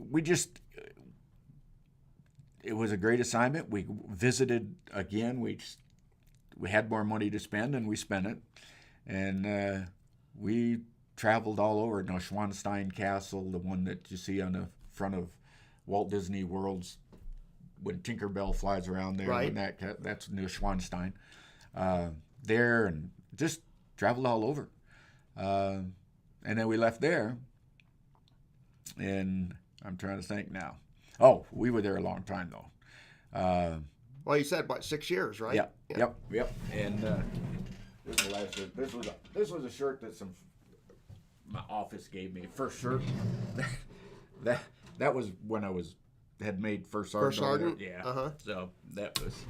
was a great assignment. We visited again. We had more money to spend, and we spent it. And we traveled all over Neuschwanstein Castle, the one that you see on the front of Walt Disney World's when Tinkerbell flies around there. Right. That's Neuschwanstein. There, and just traveled all over. And then we left there, and I'm trying to think now. Oh, we were there a long time, though. Well, you said, 6 years, right? Yep. And this is the last shirt. This was a shirt that my office gave me. First shirt. that was when I had made First Sergeant. First Sergeant? Yeah. So that was.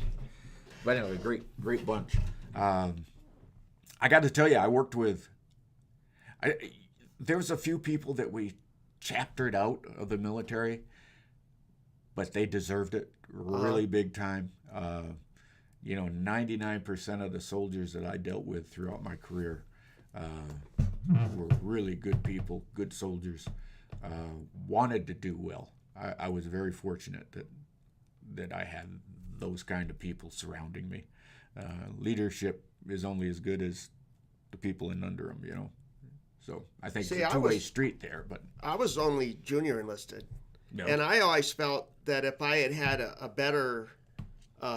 But anyway, great bunch. I got to tell you, I worked with. There was a few people that we chaptered out of the military, but they deserved it really big time. 99% of the soldiers that I dealt with throughout my career were really good people, good soldiers, wanted to do well. I was very fortunate that I had those kind of people surrounding me. Leadership is only as good as the people in under them, So I think it's a two-way street there. But I was only junior enlisted. No. And I always felt that if I had had a better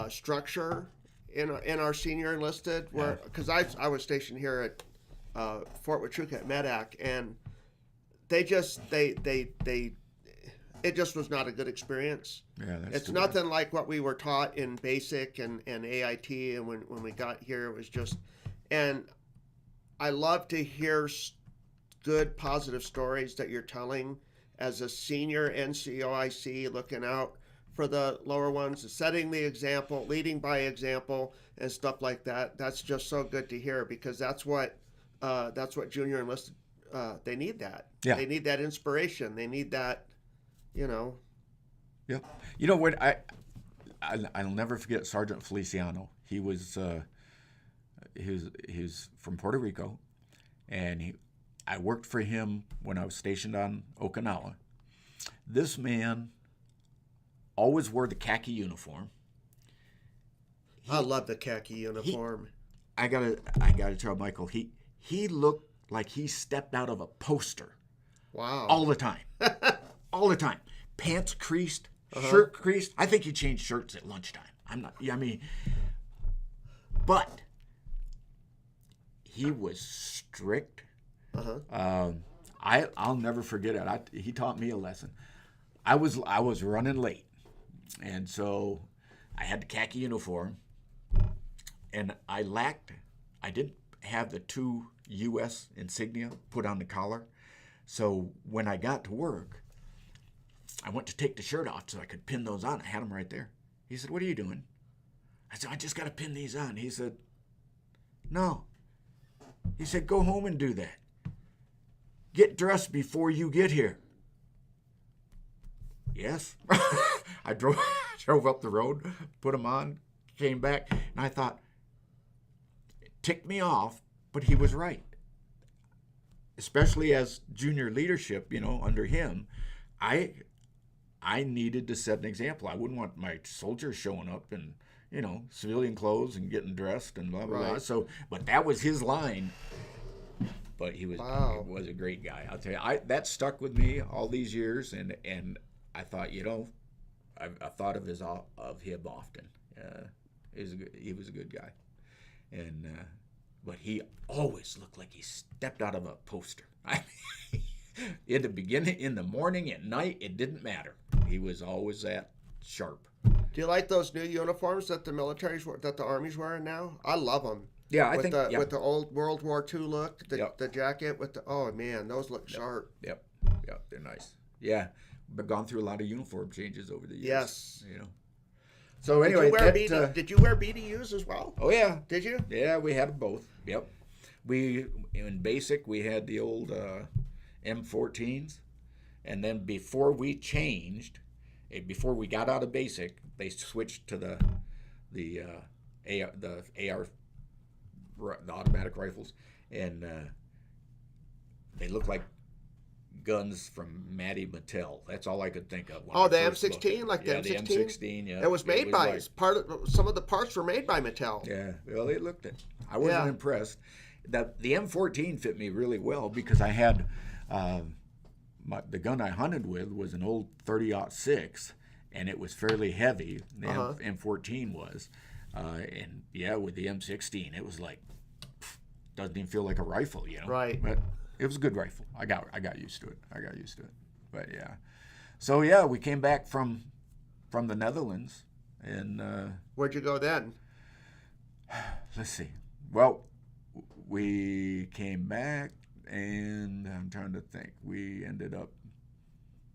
structure in our senior enlisted, because I was stationed here at Fort Huachuca at Medak, and it just was not a good experience. Yeah, it's nothing like what we were taught in basic and AIT, and when we got here, it was just. And I love to hear good, positive stories that you're telling as a senior NCOIC, looking out for the lower ones, setting the example, leading by example, and stuff like that. That's just so good to hear, because that's what junior enlisted. They need that. Yeah. They need that inspiration. They need that. Yeah. When I'll never forget Sergeant Feliciano. He was he's from Puerto Rico, and I worked for him when I was stationed on Okinawa. This man always wore the khaki uniform. I love the khaki uniform. I gotta tell Michael, he looked like he stepped out of a poster. Wow. All the time. All the time. Pants creased, shirt creased. I think he changed shirts at lunchtime. But he was strict. I'll never forget it. He taught me a lesson. I was running late, and so I had the khaki uniform, and I didn't have the 2 U.S. insignia put on the collar. So when I got to work, I went to take the shirt off so I could pin those on. I had them right there. He said, "What are you doing?" I said, "I just got to pin these on." He said, "No." He said, "Go home and do that. Get dressed before you get here." Yes. I drove up the road, put them on, came back, and I thought, it ticked me off, but he was right. especially as junior leadership, under him, I needed to set an example. I wouldn't want my soldiers showing up in, civilian clothes and getting dressed and blah blah blah. Right. So, but that was his line. But he Wow. was a great guy. I'll tell you, that stuck with me all these years, and I thought, I thought of him often. He was a good guy, and but he always looked like he stepped out of a poster. In the beginning, in the morning, at night, it didn't matter. He was always that sharp. Do you like those new uniforms that the Army's wearing now? I love them. Yeah, I with think the yeah. with the old World War II look, Yep. the jacket with the oh man, those look Yep. sharp. Yep, they're nice. Yeah, but gone through a lot of uniform changes over the years. Yes. So anyway, did you wear BDUs as well? Oh yeah, Did you? yeah, we had both. Yep, we in basic we had the old M14s, and then before we changed, before we got out of basic, they switched to the AR, the automatic rifles, and they look like guns from Matty Mattel. That's all I could think of. Oh, the M16, like the yeah, M16. the M16. Yeah, It was made by like, some of the parts were made by Mattel. yeah, well, they looked it. I wasn't impressed. The M14 fit me really well because I had the gun I hunted with was an old 30-06, and it was fairly heavy. The M14 was, and yeah, with the M16, it was like doesn't even feel like a rifle, Right. But it was a good rifle. I got used to it. But yeah, so yeah, we came back from the Netherlands, and Where'd you go then? let's see. Well, we came back, and I'm trying to think. We ended up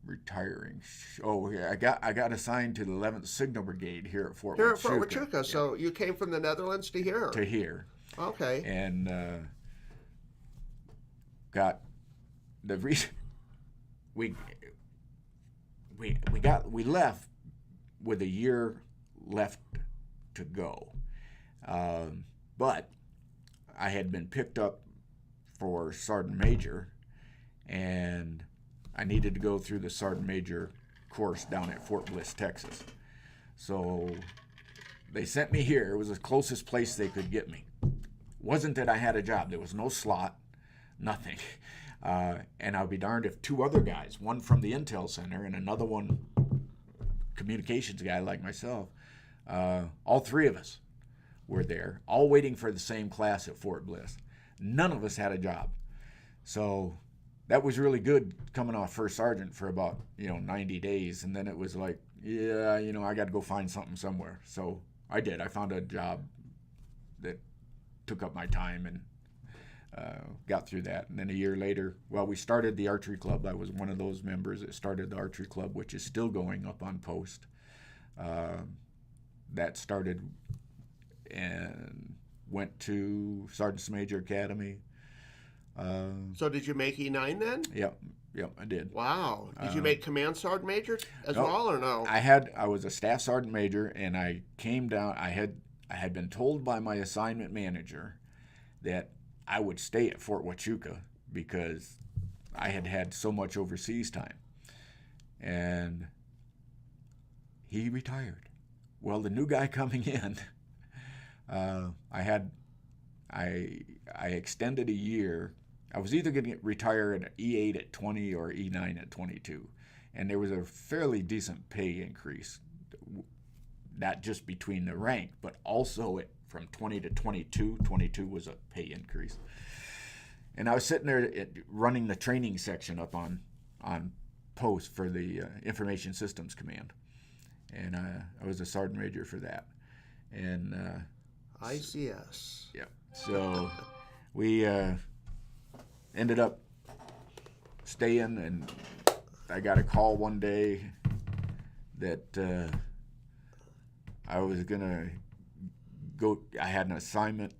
retiring. Oh, yeah, I got assigned to the 11th Signal Brigade here at Fort Here at Fort Huachuca. Huachuca. So you came from the Netherlands to here. To here, Okay. and got the reason we left with a year left to go, but I had been picked up for Sergeant Major, and I needed to go through the Sergeant Major course down at Fort Bliss, Texas. So they sent me here. It was the closest place they could get me. Wasn't that I had a job. There was no slot, nothing. And I'll be darned if two other guys, one from the Intel Center and another one, communications guy like myself, all three of us were there, all waiting for the same class at Fort Bliss. None of us had a job. So that was really good coming off first sergeant for about 90 days, and then it was like, yeah, I got to go find something somewhere. So I did. I found a job that took up my time and got through that. And then a year later, we started the archery club. I was one of those members that started the archery club, which is still going up on post. That started and went to Sergeant's Major Academy. So did you make E9 then? Yep, I did. Wow. Did you make Command Sergeant Major as no, well, or no? I was a Staff Sergeant Major, and I came down. I had been told by my assignment manager that I would stay at Fort Huachuca because I had had so much overseas time, and he retired. Well, the new guy coming in, I extended a year. I was either going to retire at E8 at 20 or E9 at 22, and there was a fairly decent pay increase, not just between the rank, but also from 20 to 22. 22 was a pay increase. And I was sitting there running the training section up on post for the Information Systems Command, and I was a sergeant major for that. And ICS. Yeah. So we ended up staying, and I got a call one day that I was going to go. I had an assignment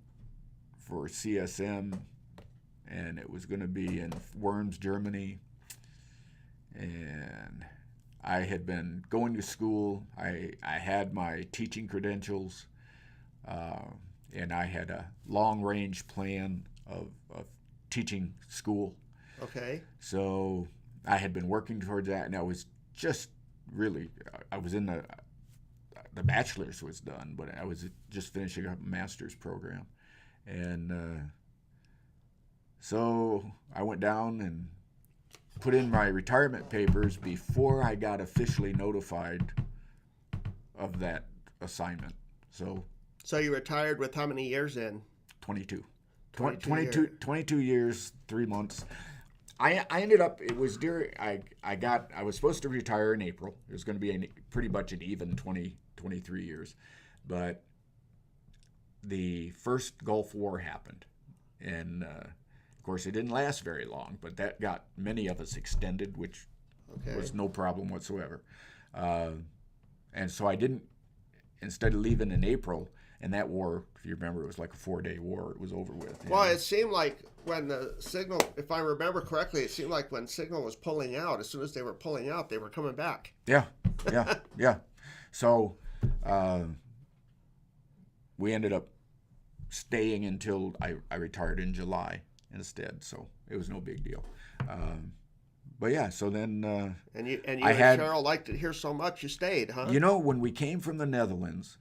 for CSM, and it was going to be in Worms, Germany. And I had been going to school. I had my teaching credentials, and I had a long-range plan of teaching school. Okay. So I had been working towards that, and I was just really, I was in the bachelor's was done, but I was just finishing up a master's program. And so I went down and put in my retirement papers before I got officially notified of that assignment. So you retired with how many years in? 22. 22 years, 3 months. I ended up, it was during, I was supposed to retire in April. It was going to be pretty much an even 23 years. But the first Gulf War happened. And of course, it didn't last very long, but that got many of us extended, which was no problem whatsoever. And so I didn't, instead of leaving in April, and that war, if you remember, it was like a 4-day war. It was over with. Well, it seemed like when the signal, if I remember correctly, it seemed like when signal was pulling out, as soon as they were pulling out, they were coming back. Yeah. So we ended up staying until I retired in July instead. So it was no big deal. But yeah, so then and you and Cheryl liked it here so much, you stayed, huh? You know, when we came from the Netherlands,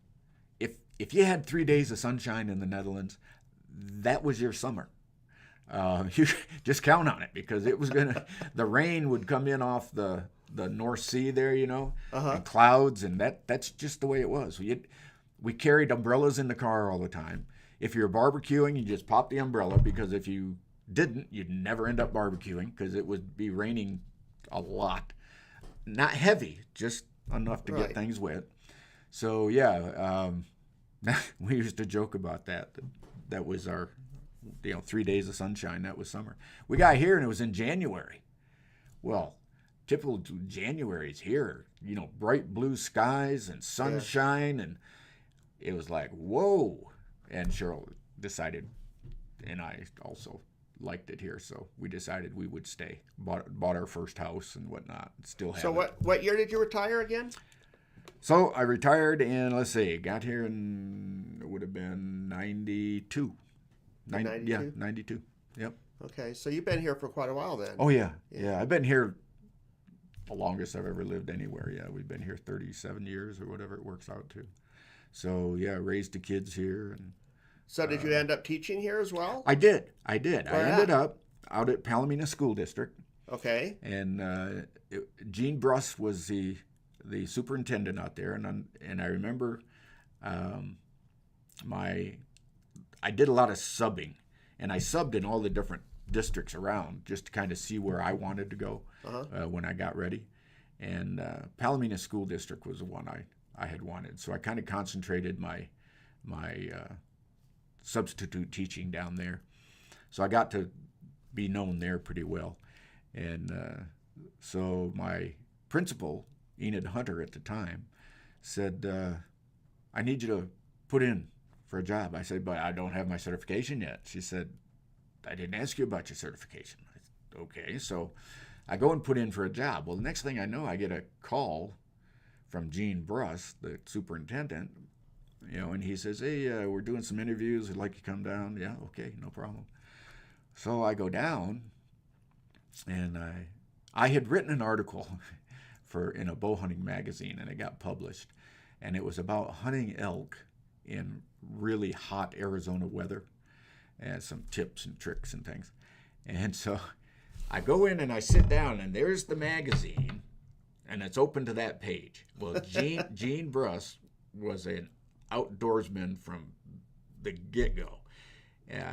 if you had 3 days of sunshine in the Netherlands, that was your summer. You just count on it, because it was the rain would come in off the North Sea there, and clouds, and that's just the way it was. We carried umbrellas in the car all the time. If you're barbecuing, you just pop the umbrella, because if you didn't, you'd never end up barbecuing, because it would be raining a lot. Not heavy, just enough to get things wet. So yeah, we used to joke about that. That was our, 3 days of sunshine. That was summer. We got here and it was in January. Well, typical January's here. Bright blue skies and sunshine, and it was like, whoa. And Cheryl decided, and I also liked it here, so we decided we would stay. Bought our first house and whatnot. Still have it. So what year did you retire again? So I retired in, let's see, got here in, it would have been 92. 92? Yeah, 92. Yep. Okay, so you've been here for quite a while then. Oh, yeah. I've been here the longest I've ever lived anywhere. Yeah, we've been here 37 years or whatever it works out to. So, yeah, raised the kids here. And so did you end up teaching here as well? I did. I ended up out at Palomino School District. Okay. And Gene Bruss was the superintendent out there, and I remember I did a lot of subbing, and I subbed in all the different districts around just to kind of see where I wanted to go when I got ready. And Palomino School District was the one I had wanted, so I kind of concentrated my substitute teaching down there. So I got to be known there pretty well, and so my principal, Enid Hunter at the time, said, I need you to put in for a job. I said, but I don't have my certification yet. She said, I didn't ask you about your certification. I said, okay, so I go and put in for a job. Well, the next thing I know, I get a call from Gene Bruss, the superintendent, and he says, hey, we're doing some interviews. I'd like you to come down. Yeah, okay, no problem. So I go down, and I had written an article in a bow hunting magazine, and it got published, and it was about hunting elk in really hot Arizona weather, and some tips and tricks and things. And so I go in and I sit down, and there's the magazine, and it's open to that page. Well, Gene Bruss was an outdoorsman from the get-go.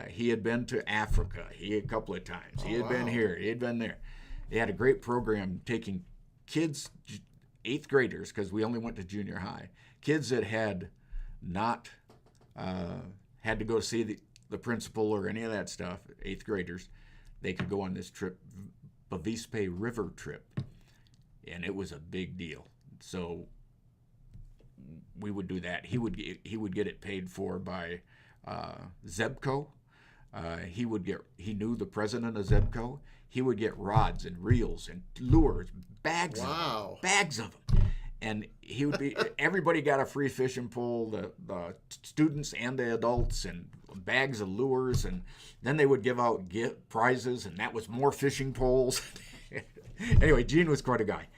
He had been to Africa a couple of times. He had been here. He had been there. They had a great program taking kids, 8th graders, because we only went to junior high, kids that had not had to go see the principal or any of that stuff, 8th graders, they could go on this trip, Bavispe River trip, and it was a big deal. So we would do that. He would get it paid for by Zebco. He knew the president of Zebco. He would get rods and reels and lures, bags of them. And everybody got a free fishing pole, the students and the adults, and bags of lures, and then they would give out prizes, and that was more fishing poles. Anyway, Gene was quite a guy.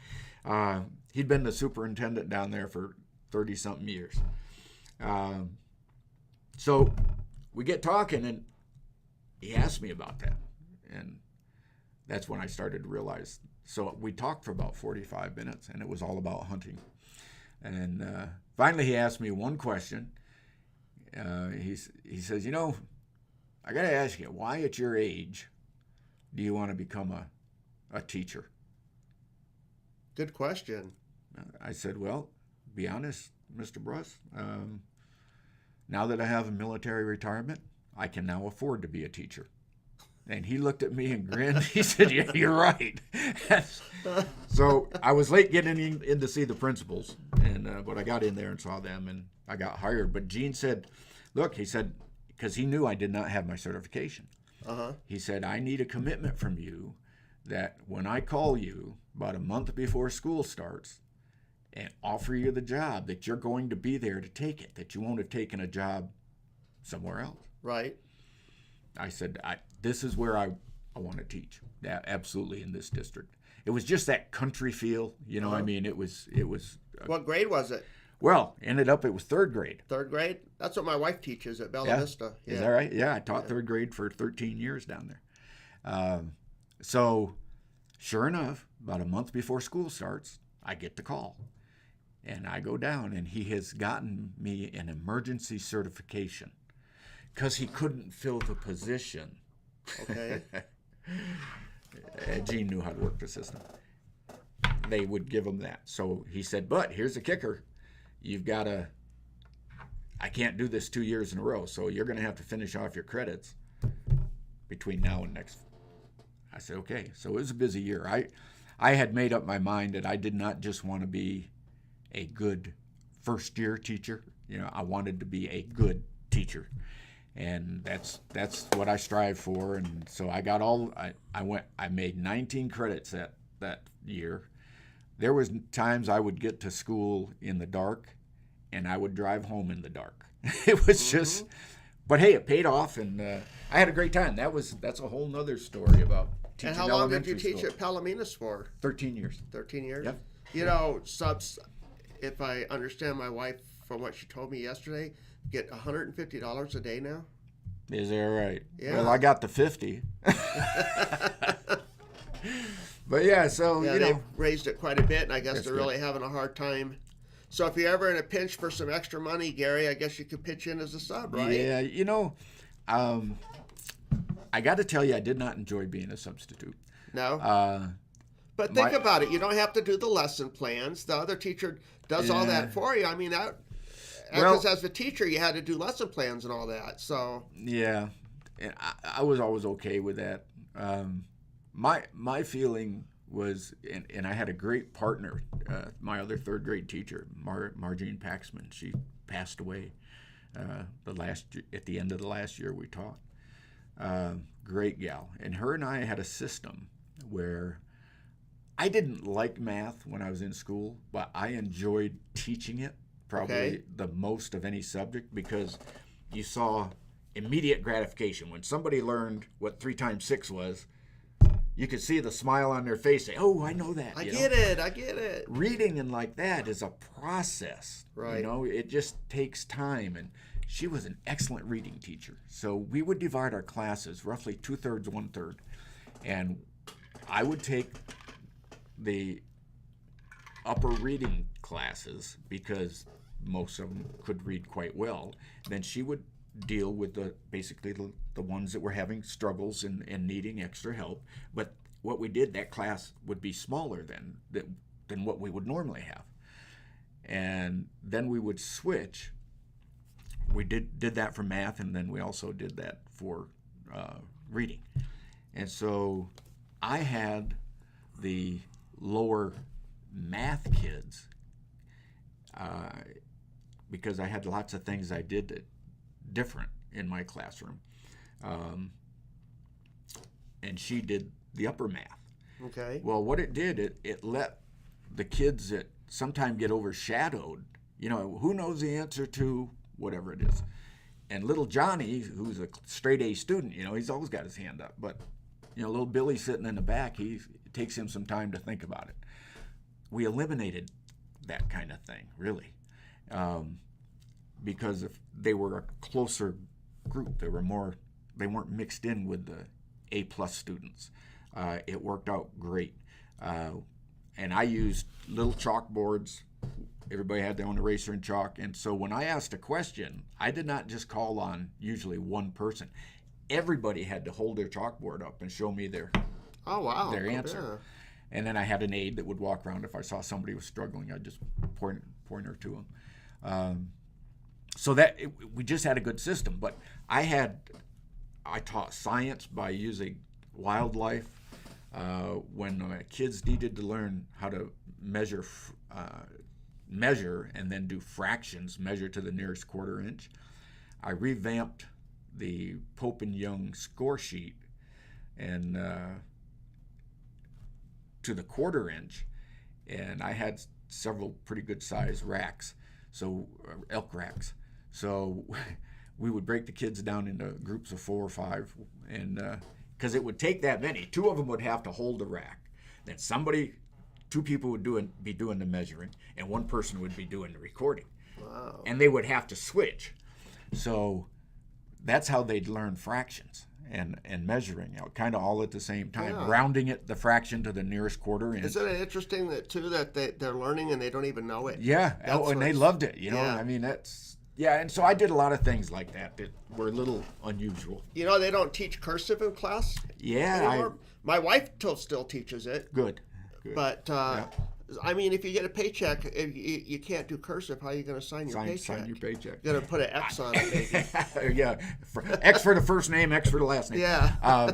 He'd been the superintendent down there for 30-something years. So we get talking, and he asked me about that. And that's when I started to realize. So we talked for about 45 minutes, and it was all about hunting. And finally he asked me one question. He says, I got to ask you, why at your age do you want to become a teacher? Good question. I said, well, be honest, Mr. Bruss. Now that I have a military retirement, I can now afford to be a teacher. And he looked at me and grinned. He said, yeah, you're right. So I was late getting in to see the principals, but I got in there and saw them, and I got hired. But Gene said, look, he said, because he knew I did not have my certification. He said, I need a commitment from you that when I call you about a month before school starts and offer you the job, that you're going to be there to take it, that you won't have taken a job somewhere else. Right. I said, this is where I want to teach. Yeah, absolutely, in this district. It was just that country feel, I mean, it was. What grade was it? Well, ended up it was third grade. Third grade? That's what my wife teaches at Bella Vista. Yeah. Is that right? Yeah, I taught third grade for 13 years down there. So, sure enough, about a month before school starts, I get the call. And I go down, and he has gotten me an emergency certification because he couldn't fill the position. Okay. Gene knew how to work the system. They would give him that. So he said, but here's the kicker. I can't do this 2 years in a row, so you're going to have to finish off your credits between now and next. I said, okay. So it was a busy year. I had made up my mind that I did not just want to be a good first-year teacher. I wanted to be a good teacher. And that's what I strive for. And so I got I made 19 credits that year. There was times I would get to school in the dark, and I would drive home in the dark. It was just, but hey, it paid off, and I had a great time. That's a whole nother story about teaching. And how long did you elementary teach school. at Palominas for? 13 years. 13 years? Yep. Subs, if I understand my wife from what she told me yesterday, get $150 a day now. Is that right? Yeah. Well, I got the 50. But yeah, so they've raised it quite a bit, and I guess they're really having a hard time. So if you're ever in a pinch for some extra money, Gary, I guess you could pitch in as a sub, right? Yeah, I got to tell you, I did not enjoy being a substitute. No. But think about it. You don't have to do the lesson plans. The other teacher does all that for you. I mean, because as a teacher, you had to do lesson plans and all that. So yeah, and I was always okay with that. My feeling was, and I had a great partner, my other third grade teacher, Margene Paxman. She passed away at the end of the last year we taught. Great gal, and her and I had a system where I didn't like math when I was in school, but I enjoyed teaching it probably the most of any subject because you saw immediate gratification. When somebody learned what 3 times 6 was, you could see the smile on their face say, oh, I know that. I get it. Reading and like that is a process. Right. It just takes time. And she was an excellent reading teacher. So we would divide our classes roughly 2/3, 1/3. And I would take the upper reading classes because most of them could read quite well. Then she would deal with basically the ones that were having struggles and needing extra help. But what we did, that class would be smaller than what we would normally have. And then we would switch. We did that for math, and then we also did that for reading. And so I had the lower math kids because I had lots of things I did different in my classroom. And she did the upper math. Okay. Well, what it did, it let the kids that sometimes get overshadowed, who knows the answer to whatever it is. And little Johnny, who's a straight A student, he's always got his hand up. But, little Billy sitting in the back, it takes him some time to think about it. We eliminated that kind of thing, really, because if they were a closer group, they weren't mixed in with the A+ students. It worked out great. And I used little chalkboards. Everybody had their own eraser and chalk. And so when I asked a question, I did not just call on usually one person. Everybody had to hold their chalkboard up and show me their answer. Yeah. And then I had an aide that would walk around. If I saw somebody was struggling, I'd just point her to them. So we just had a good system. But I taught science by using wildlife. When kids needed to learn how to measure and then do fractions, measure to the nearest quarter inch, I revamped the Pope and Young score sheet and to the quarter inch, and I had several pretty good sized racks, so elk racks. So we would break the kids down into groups of 4 or 5, and because it would take that many. 2 of them would have to hold the rack. Then 2 people would be doing the measuring, and 1 person would be doing the recording. Wow. And they would have to switch. So that's how they'd learn fractions and measuring, kind of all at the same time, rounding the fraction to the nearest quarter inch. Isn't it interesting that they're learning and they don't even know it? Yeah, and they loved it. I mean, that's... Yeah, and so I did a lot of things like that were a little unusual. They don't teach cursive in class anymore. My wife still teaches it. Good. But, I mean, if you get a paycheck, you can't do cursive. How are you going to sign your paycheck? Sign your paycheck. You're going to put an X on it, maybe. Yeah, X for the first name, X for the last name. Yeah.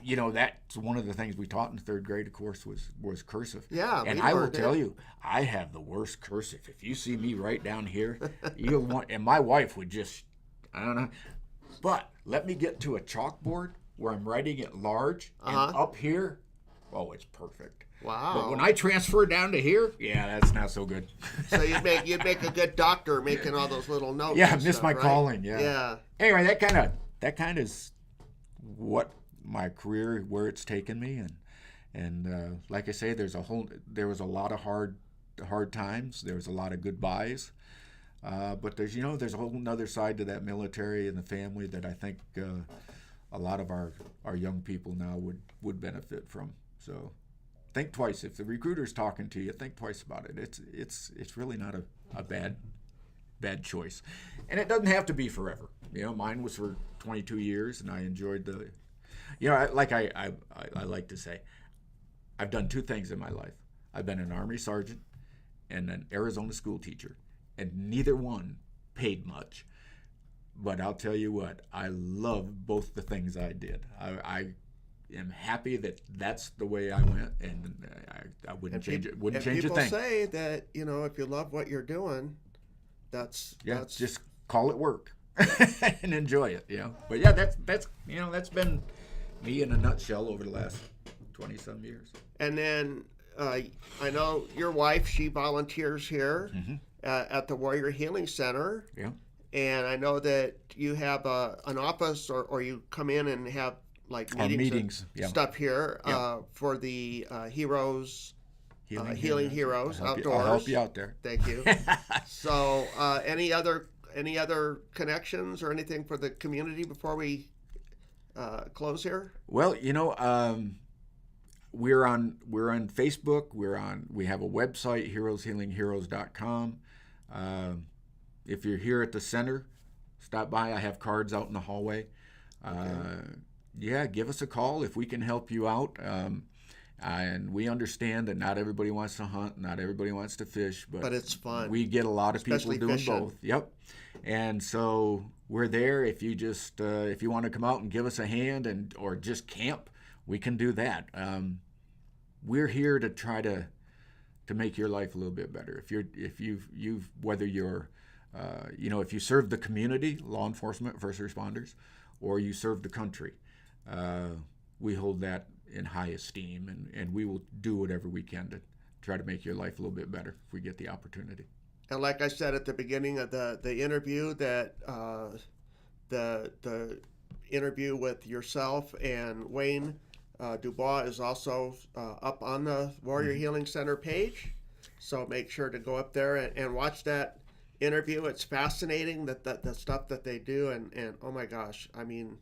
That's one of the things we taught in 3rd grade, of course, was cursive. Yeah, and I will tell you, I have the worst cursive. If you see me right down here, and my wife would just, I don't know. But let me get to a chalkboard where I'm writing it large, and up here, it's perfect. Wow. But when I transfer down to here, that's not so good. So you'd make a good doctor making all those little notes. Yeah, I missed my right? calling. Yeah. Yeah. Anyway, that kind of is what my career, where it's taken me, and like I say, there was a lot of hard times. There was a lot of goodbyes, but there's a whole other side to that military and the family that I think a lot of our young people now would benefit from. So think twice. If the recruiter's talking to you, think twice about it. It's really not a bad choice, and it doesn't have to be forever. Mine was for 22 years, and I enjoyed the. I like to say, I've done 2 things in my life. I've been an Army sergeant and an Arizona school teacher, and neither one paid much. But I'll tell you what, I love both the things I did. I am happy that that's the way I went, and I wouldn't change it. Wouldn't change a thing. People say that if you love what you're doing, that's just call it work and enjoy it. But yeah, that's been me in a nutshell over the last 20-some years. And then I know your wife; she volunteers here at the Warrior Healing Center. Yeah. And I know that you have an office, or you come in and have like meetings and stuff here for the heroes, Healing Heroes Outdoors. I'll help you out there. Thank you. So, any other connections or anything for the community before we close here? Well, we're on Facebook. We have a website, heroeshealingheroes.com. If you're here at the center, stop by. I have cards out in the hallway. Give us a call if we can help you out. And we understand that not everybody wants to hunt, not everybody wants to fish, but it's fun. We get a lot of especially people doing fishing. both. Yep. And so we're there. If you just if you want to come out and give us a hand or just camp, we can do that. We're here to try to make your life a little bit better. If you serve the community, law enforcement, first responders, or you serve the country, we hold that in high esteem, and we will do whatever we can to try to make your life a little bit better if we get the opportunity. And like I said at the beginning of the interview, that the interview with yourself and Wayne Dubois is also up on the Warrior Healing Center page. So make sure to go up there and watch that interview. It's fascinating that the stuff that they do, and oh my gosh, I mean,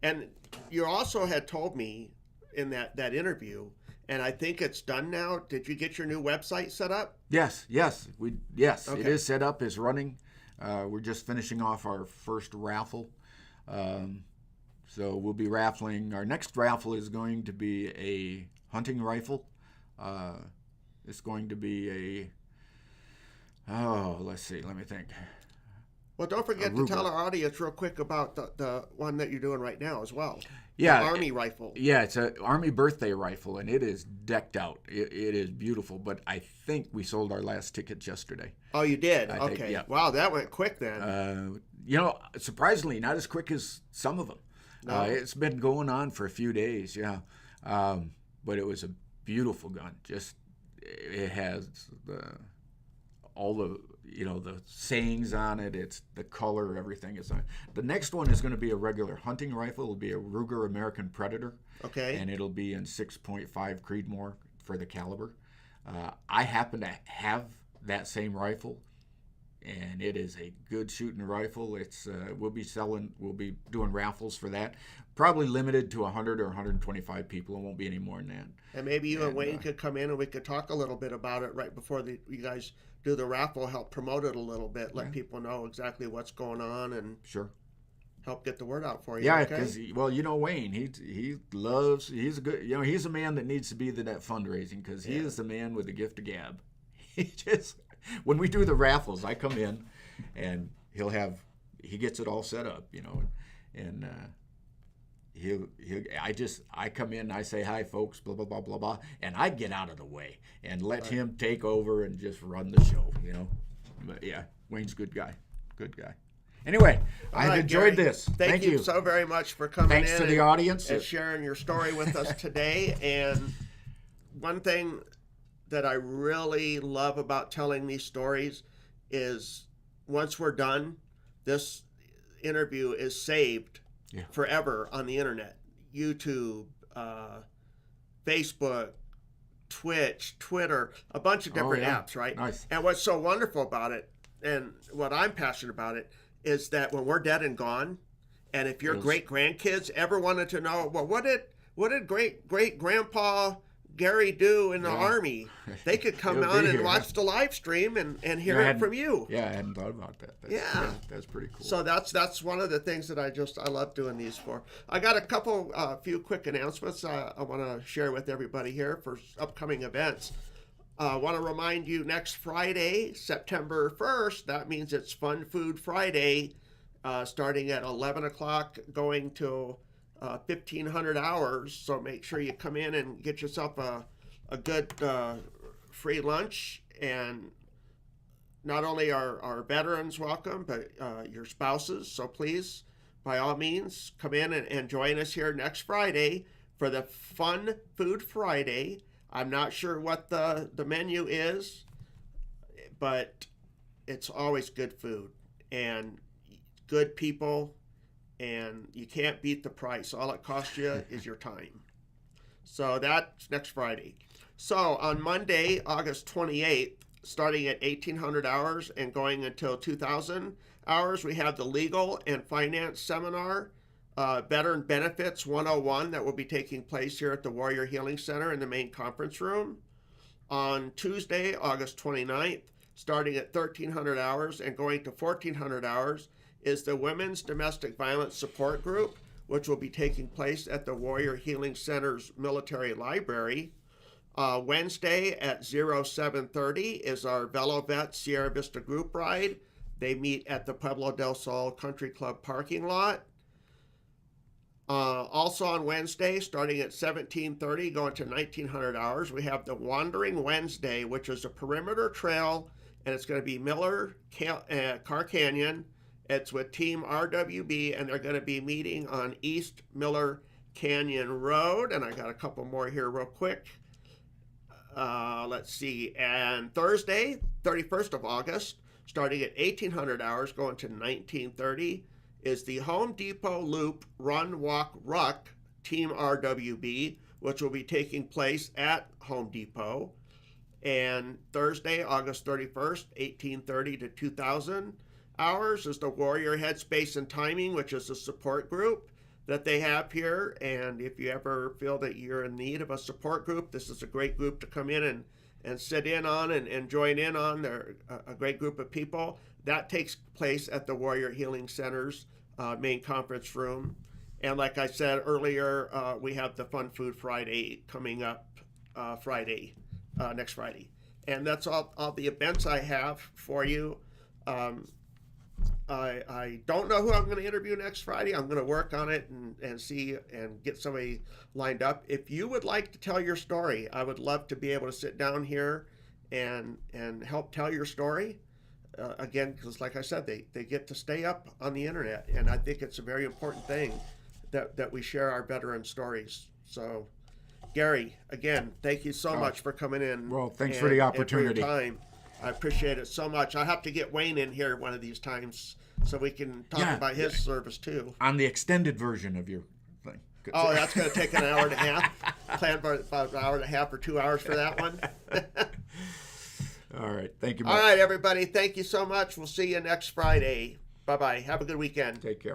and you also had told me in that interview, and I think it's done now. Did you get your new website set up? Yes, Okay. It is set up. It's running. We're just finishing off our first raffle. So we'll be raffling. Our next raffle is going to be a hunting rifle. It's going to be let's see, let me think. Well, don't forget to tell our audience real quick about the one that you're doing right now as well. Yeah, the Army rifle. Yeah, it's an Army birthday rifle, and it is decked out. It is beautiful, but I think we sold our last tickets yesterday. Oh, you did? I Okay. think, yeah. Wow, that went quick then. Surprisingly, not as quick as some of them. No. It's been going on for a few days, yeah. But it was a beautiful gun. Just it has all the sayings on it. It's the color, everything is on it. The next one is going to be a regular hunting rifle. It'll be a Ruger American Predator. Okay. And it'll be in 6.5 Creedmoor for the caliber. I happen to have that same rifle, and it is a good shooting rifle. It's we'll be doing raffles for that. Probably limited to 100 or 125 people. It won't be any more than that. And maybe you and Wayne could come in and we could talk a little bit about it right before you guys do the raffle, help promote it a little bit, let people know exactly what's going on, and sure, help get the word out for you. Yeah, okay? because Wayne, he's a good, he's a man that needs to be that fundraising, because he is the man with the gift of gab. He just, when we do the raffles, I come in and he gets it all set up, and I come in and I say, hi folks, blah blah blah blah blah, and I get out of the way and let him take over and just run the show, But yeah, Wayne's a good guy. Anyway, I've enjoyed this. Thank you so very much for coming in. Thanks to the audience and sharing your story with us today. And one thing that I really love about telling these stories is once we're done, this interview is saved forever on the internet. YouTube, Facebook, Twitch, Twitter, a bunch of different apps, right? Nice. And what's so wonderful about it, and what I'm passionate about it, is that when we're dead and gone, and if your great grandkids ever wanted to know, well, what did great grandpa Gary do in the Army, they could come on and watch the live stream and hear it from you. Yeah, I hadn't thought about that. That's pretty cool. So that's one of the things that I love doing these for. I got a few quick announcements I want to share with everybody here for upcoming events. I want to remind you, next Friday, September 1st, that means it's Fun Food Friday, starting at 11 o'clock, going till 1,500 hours. So make sure you come in and get yourself a good free lunch. And not only are veterans welcome, but your spouses. So please, by all means, come in and join us here next Friday for the Fun Food Friday. I'm not sure what the menu is, but it's always good food and good people, and you can't beat the price. All it costs you is your time. So that's next Friday. So on Monday, August 28th, starting at 1,800 hours and going until 2,000 hours, we have the Legal and Finance Seminar, Veteran Benefits 101, that will be taking place here at the Warrior Healing Center in the main conference room. On Tuesday, August 29th, starting at 1,300 hours and going to 1,400 hours, is the Women's Domestic Violence Support Group, which will be taking place at the Warrior Healing Center's Military Library. Wednesday at 07:30 is our Velo Vet Sierra Vista group ride. They meet at the Pueblo del Sol Country Club parking lot. Also on Wednesday, starting at 17:30, going to 1,900 hours, we have the Wandering Wednesday, which is a perimeter trail, and it's going to be Miller Car Canyon. It's with Team RWB, and they're going to be meeting on East Miller Canyon Road. And I got a couple more here real quick. Let's see. And Thursday, 31st of August, starting at 1800 hours, going to 1930, is the Home Depot Loop Run Walk Ruck Team RWB, which will be taking place at Home Depot. And Thursday, August 31st, 1830 to 2000 hours, is the Warrior Headspace and Timing, which is a support group that they have here. And if you ever feel that you're in need of a support group, this is a great group to come in and sit in on and join in on. They're a great group of people. That takes place at the Warrior Healing Center's main conference room. And like I said earlier, we have the Fun Food Friday coming up next Friday. And that's all the events I have for you. I don't know who I'm going to interview next Friday. I'm going to work on it and see and get somebody lined up. If you would like to tell your story, I would love to be able to sit down here and help tell your story. Again, because like I said, they get to stay up on the internet, and I think it's a very important thing that we share our veteran stories. So, Gary, again, thank you so much for coming in. Well, thanks for the opportunity. And for your time. I appreciate it so much. I have to get Wayne in here one of these times so we can talk about his service too. On the extended version of your thing. Oh, that's going to take an hour and a half. Plan for about an hour and a half or 2 hours for that one. All right. Thank you, All Mark. right, everybody. Thank you so much. We'll see you next Friday. Bye-bye. Have a good weekend. Take care.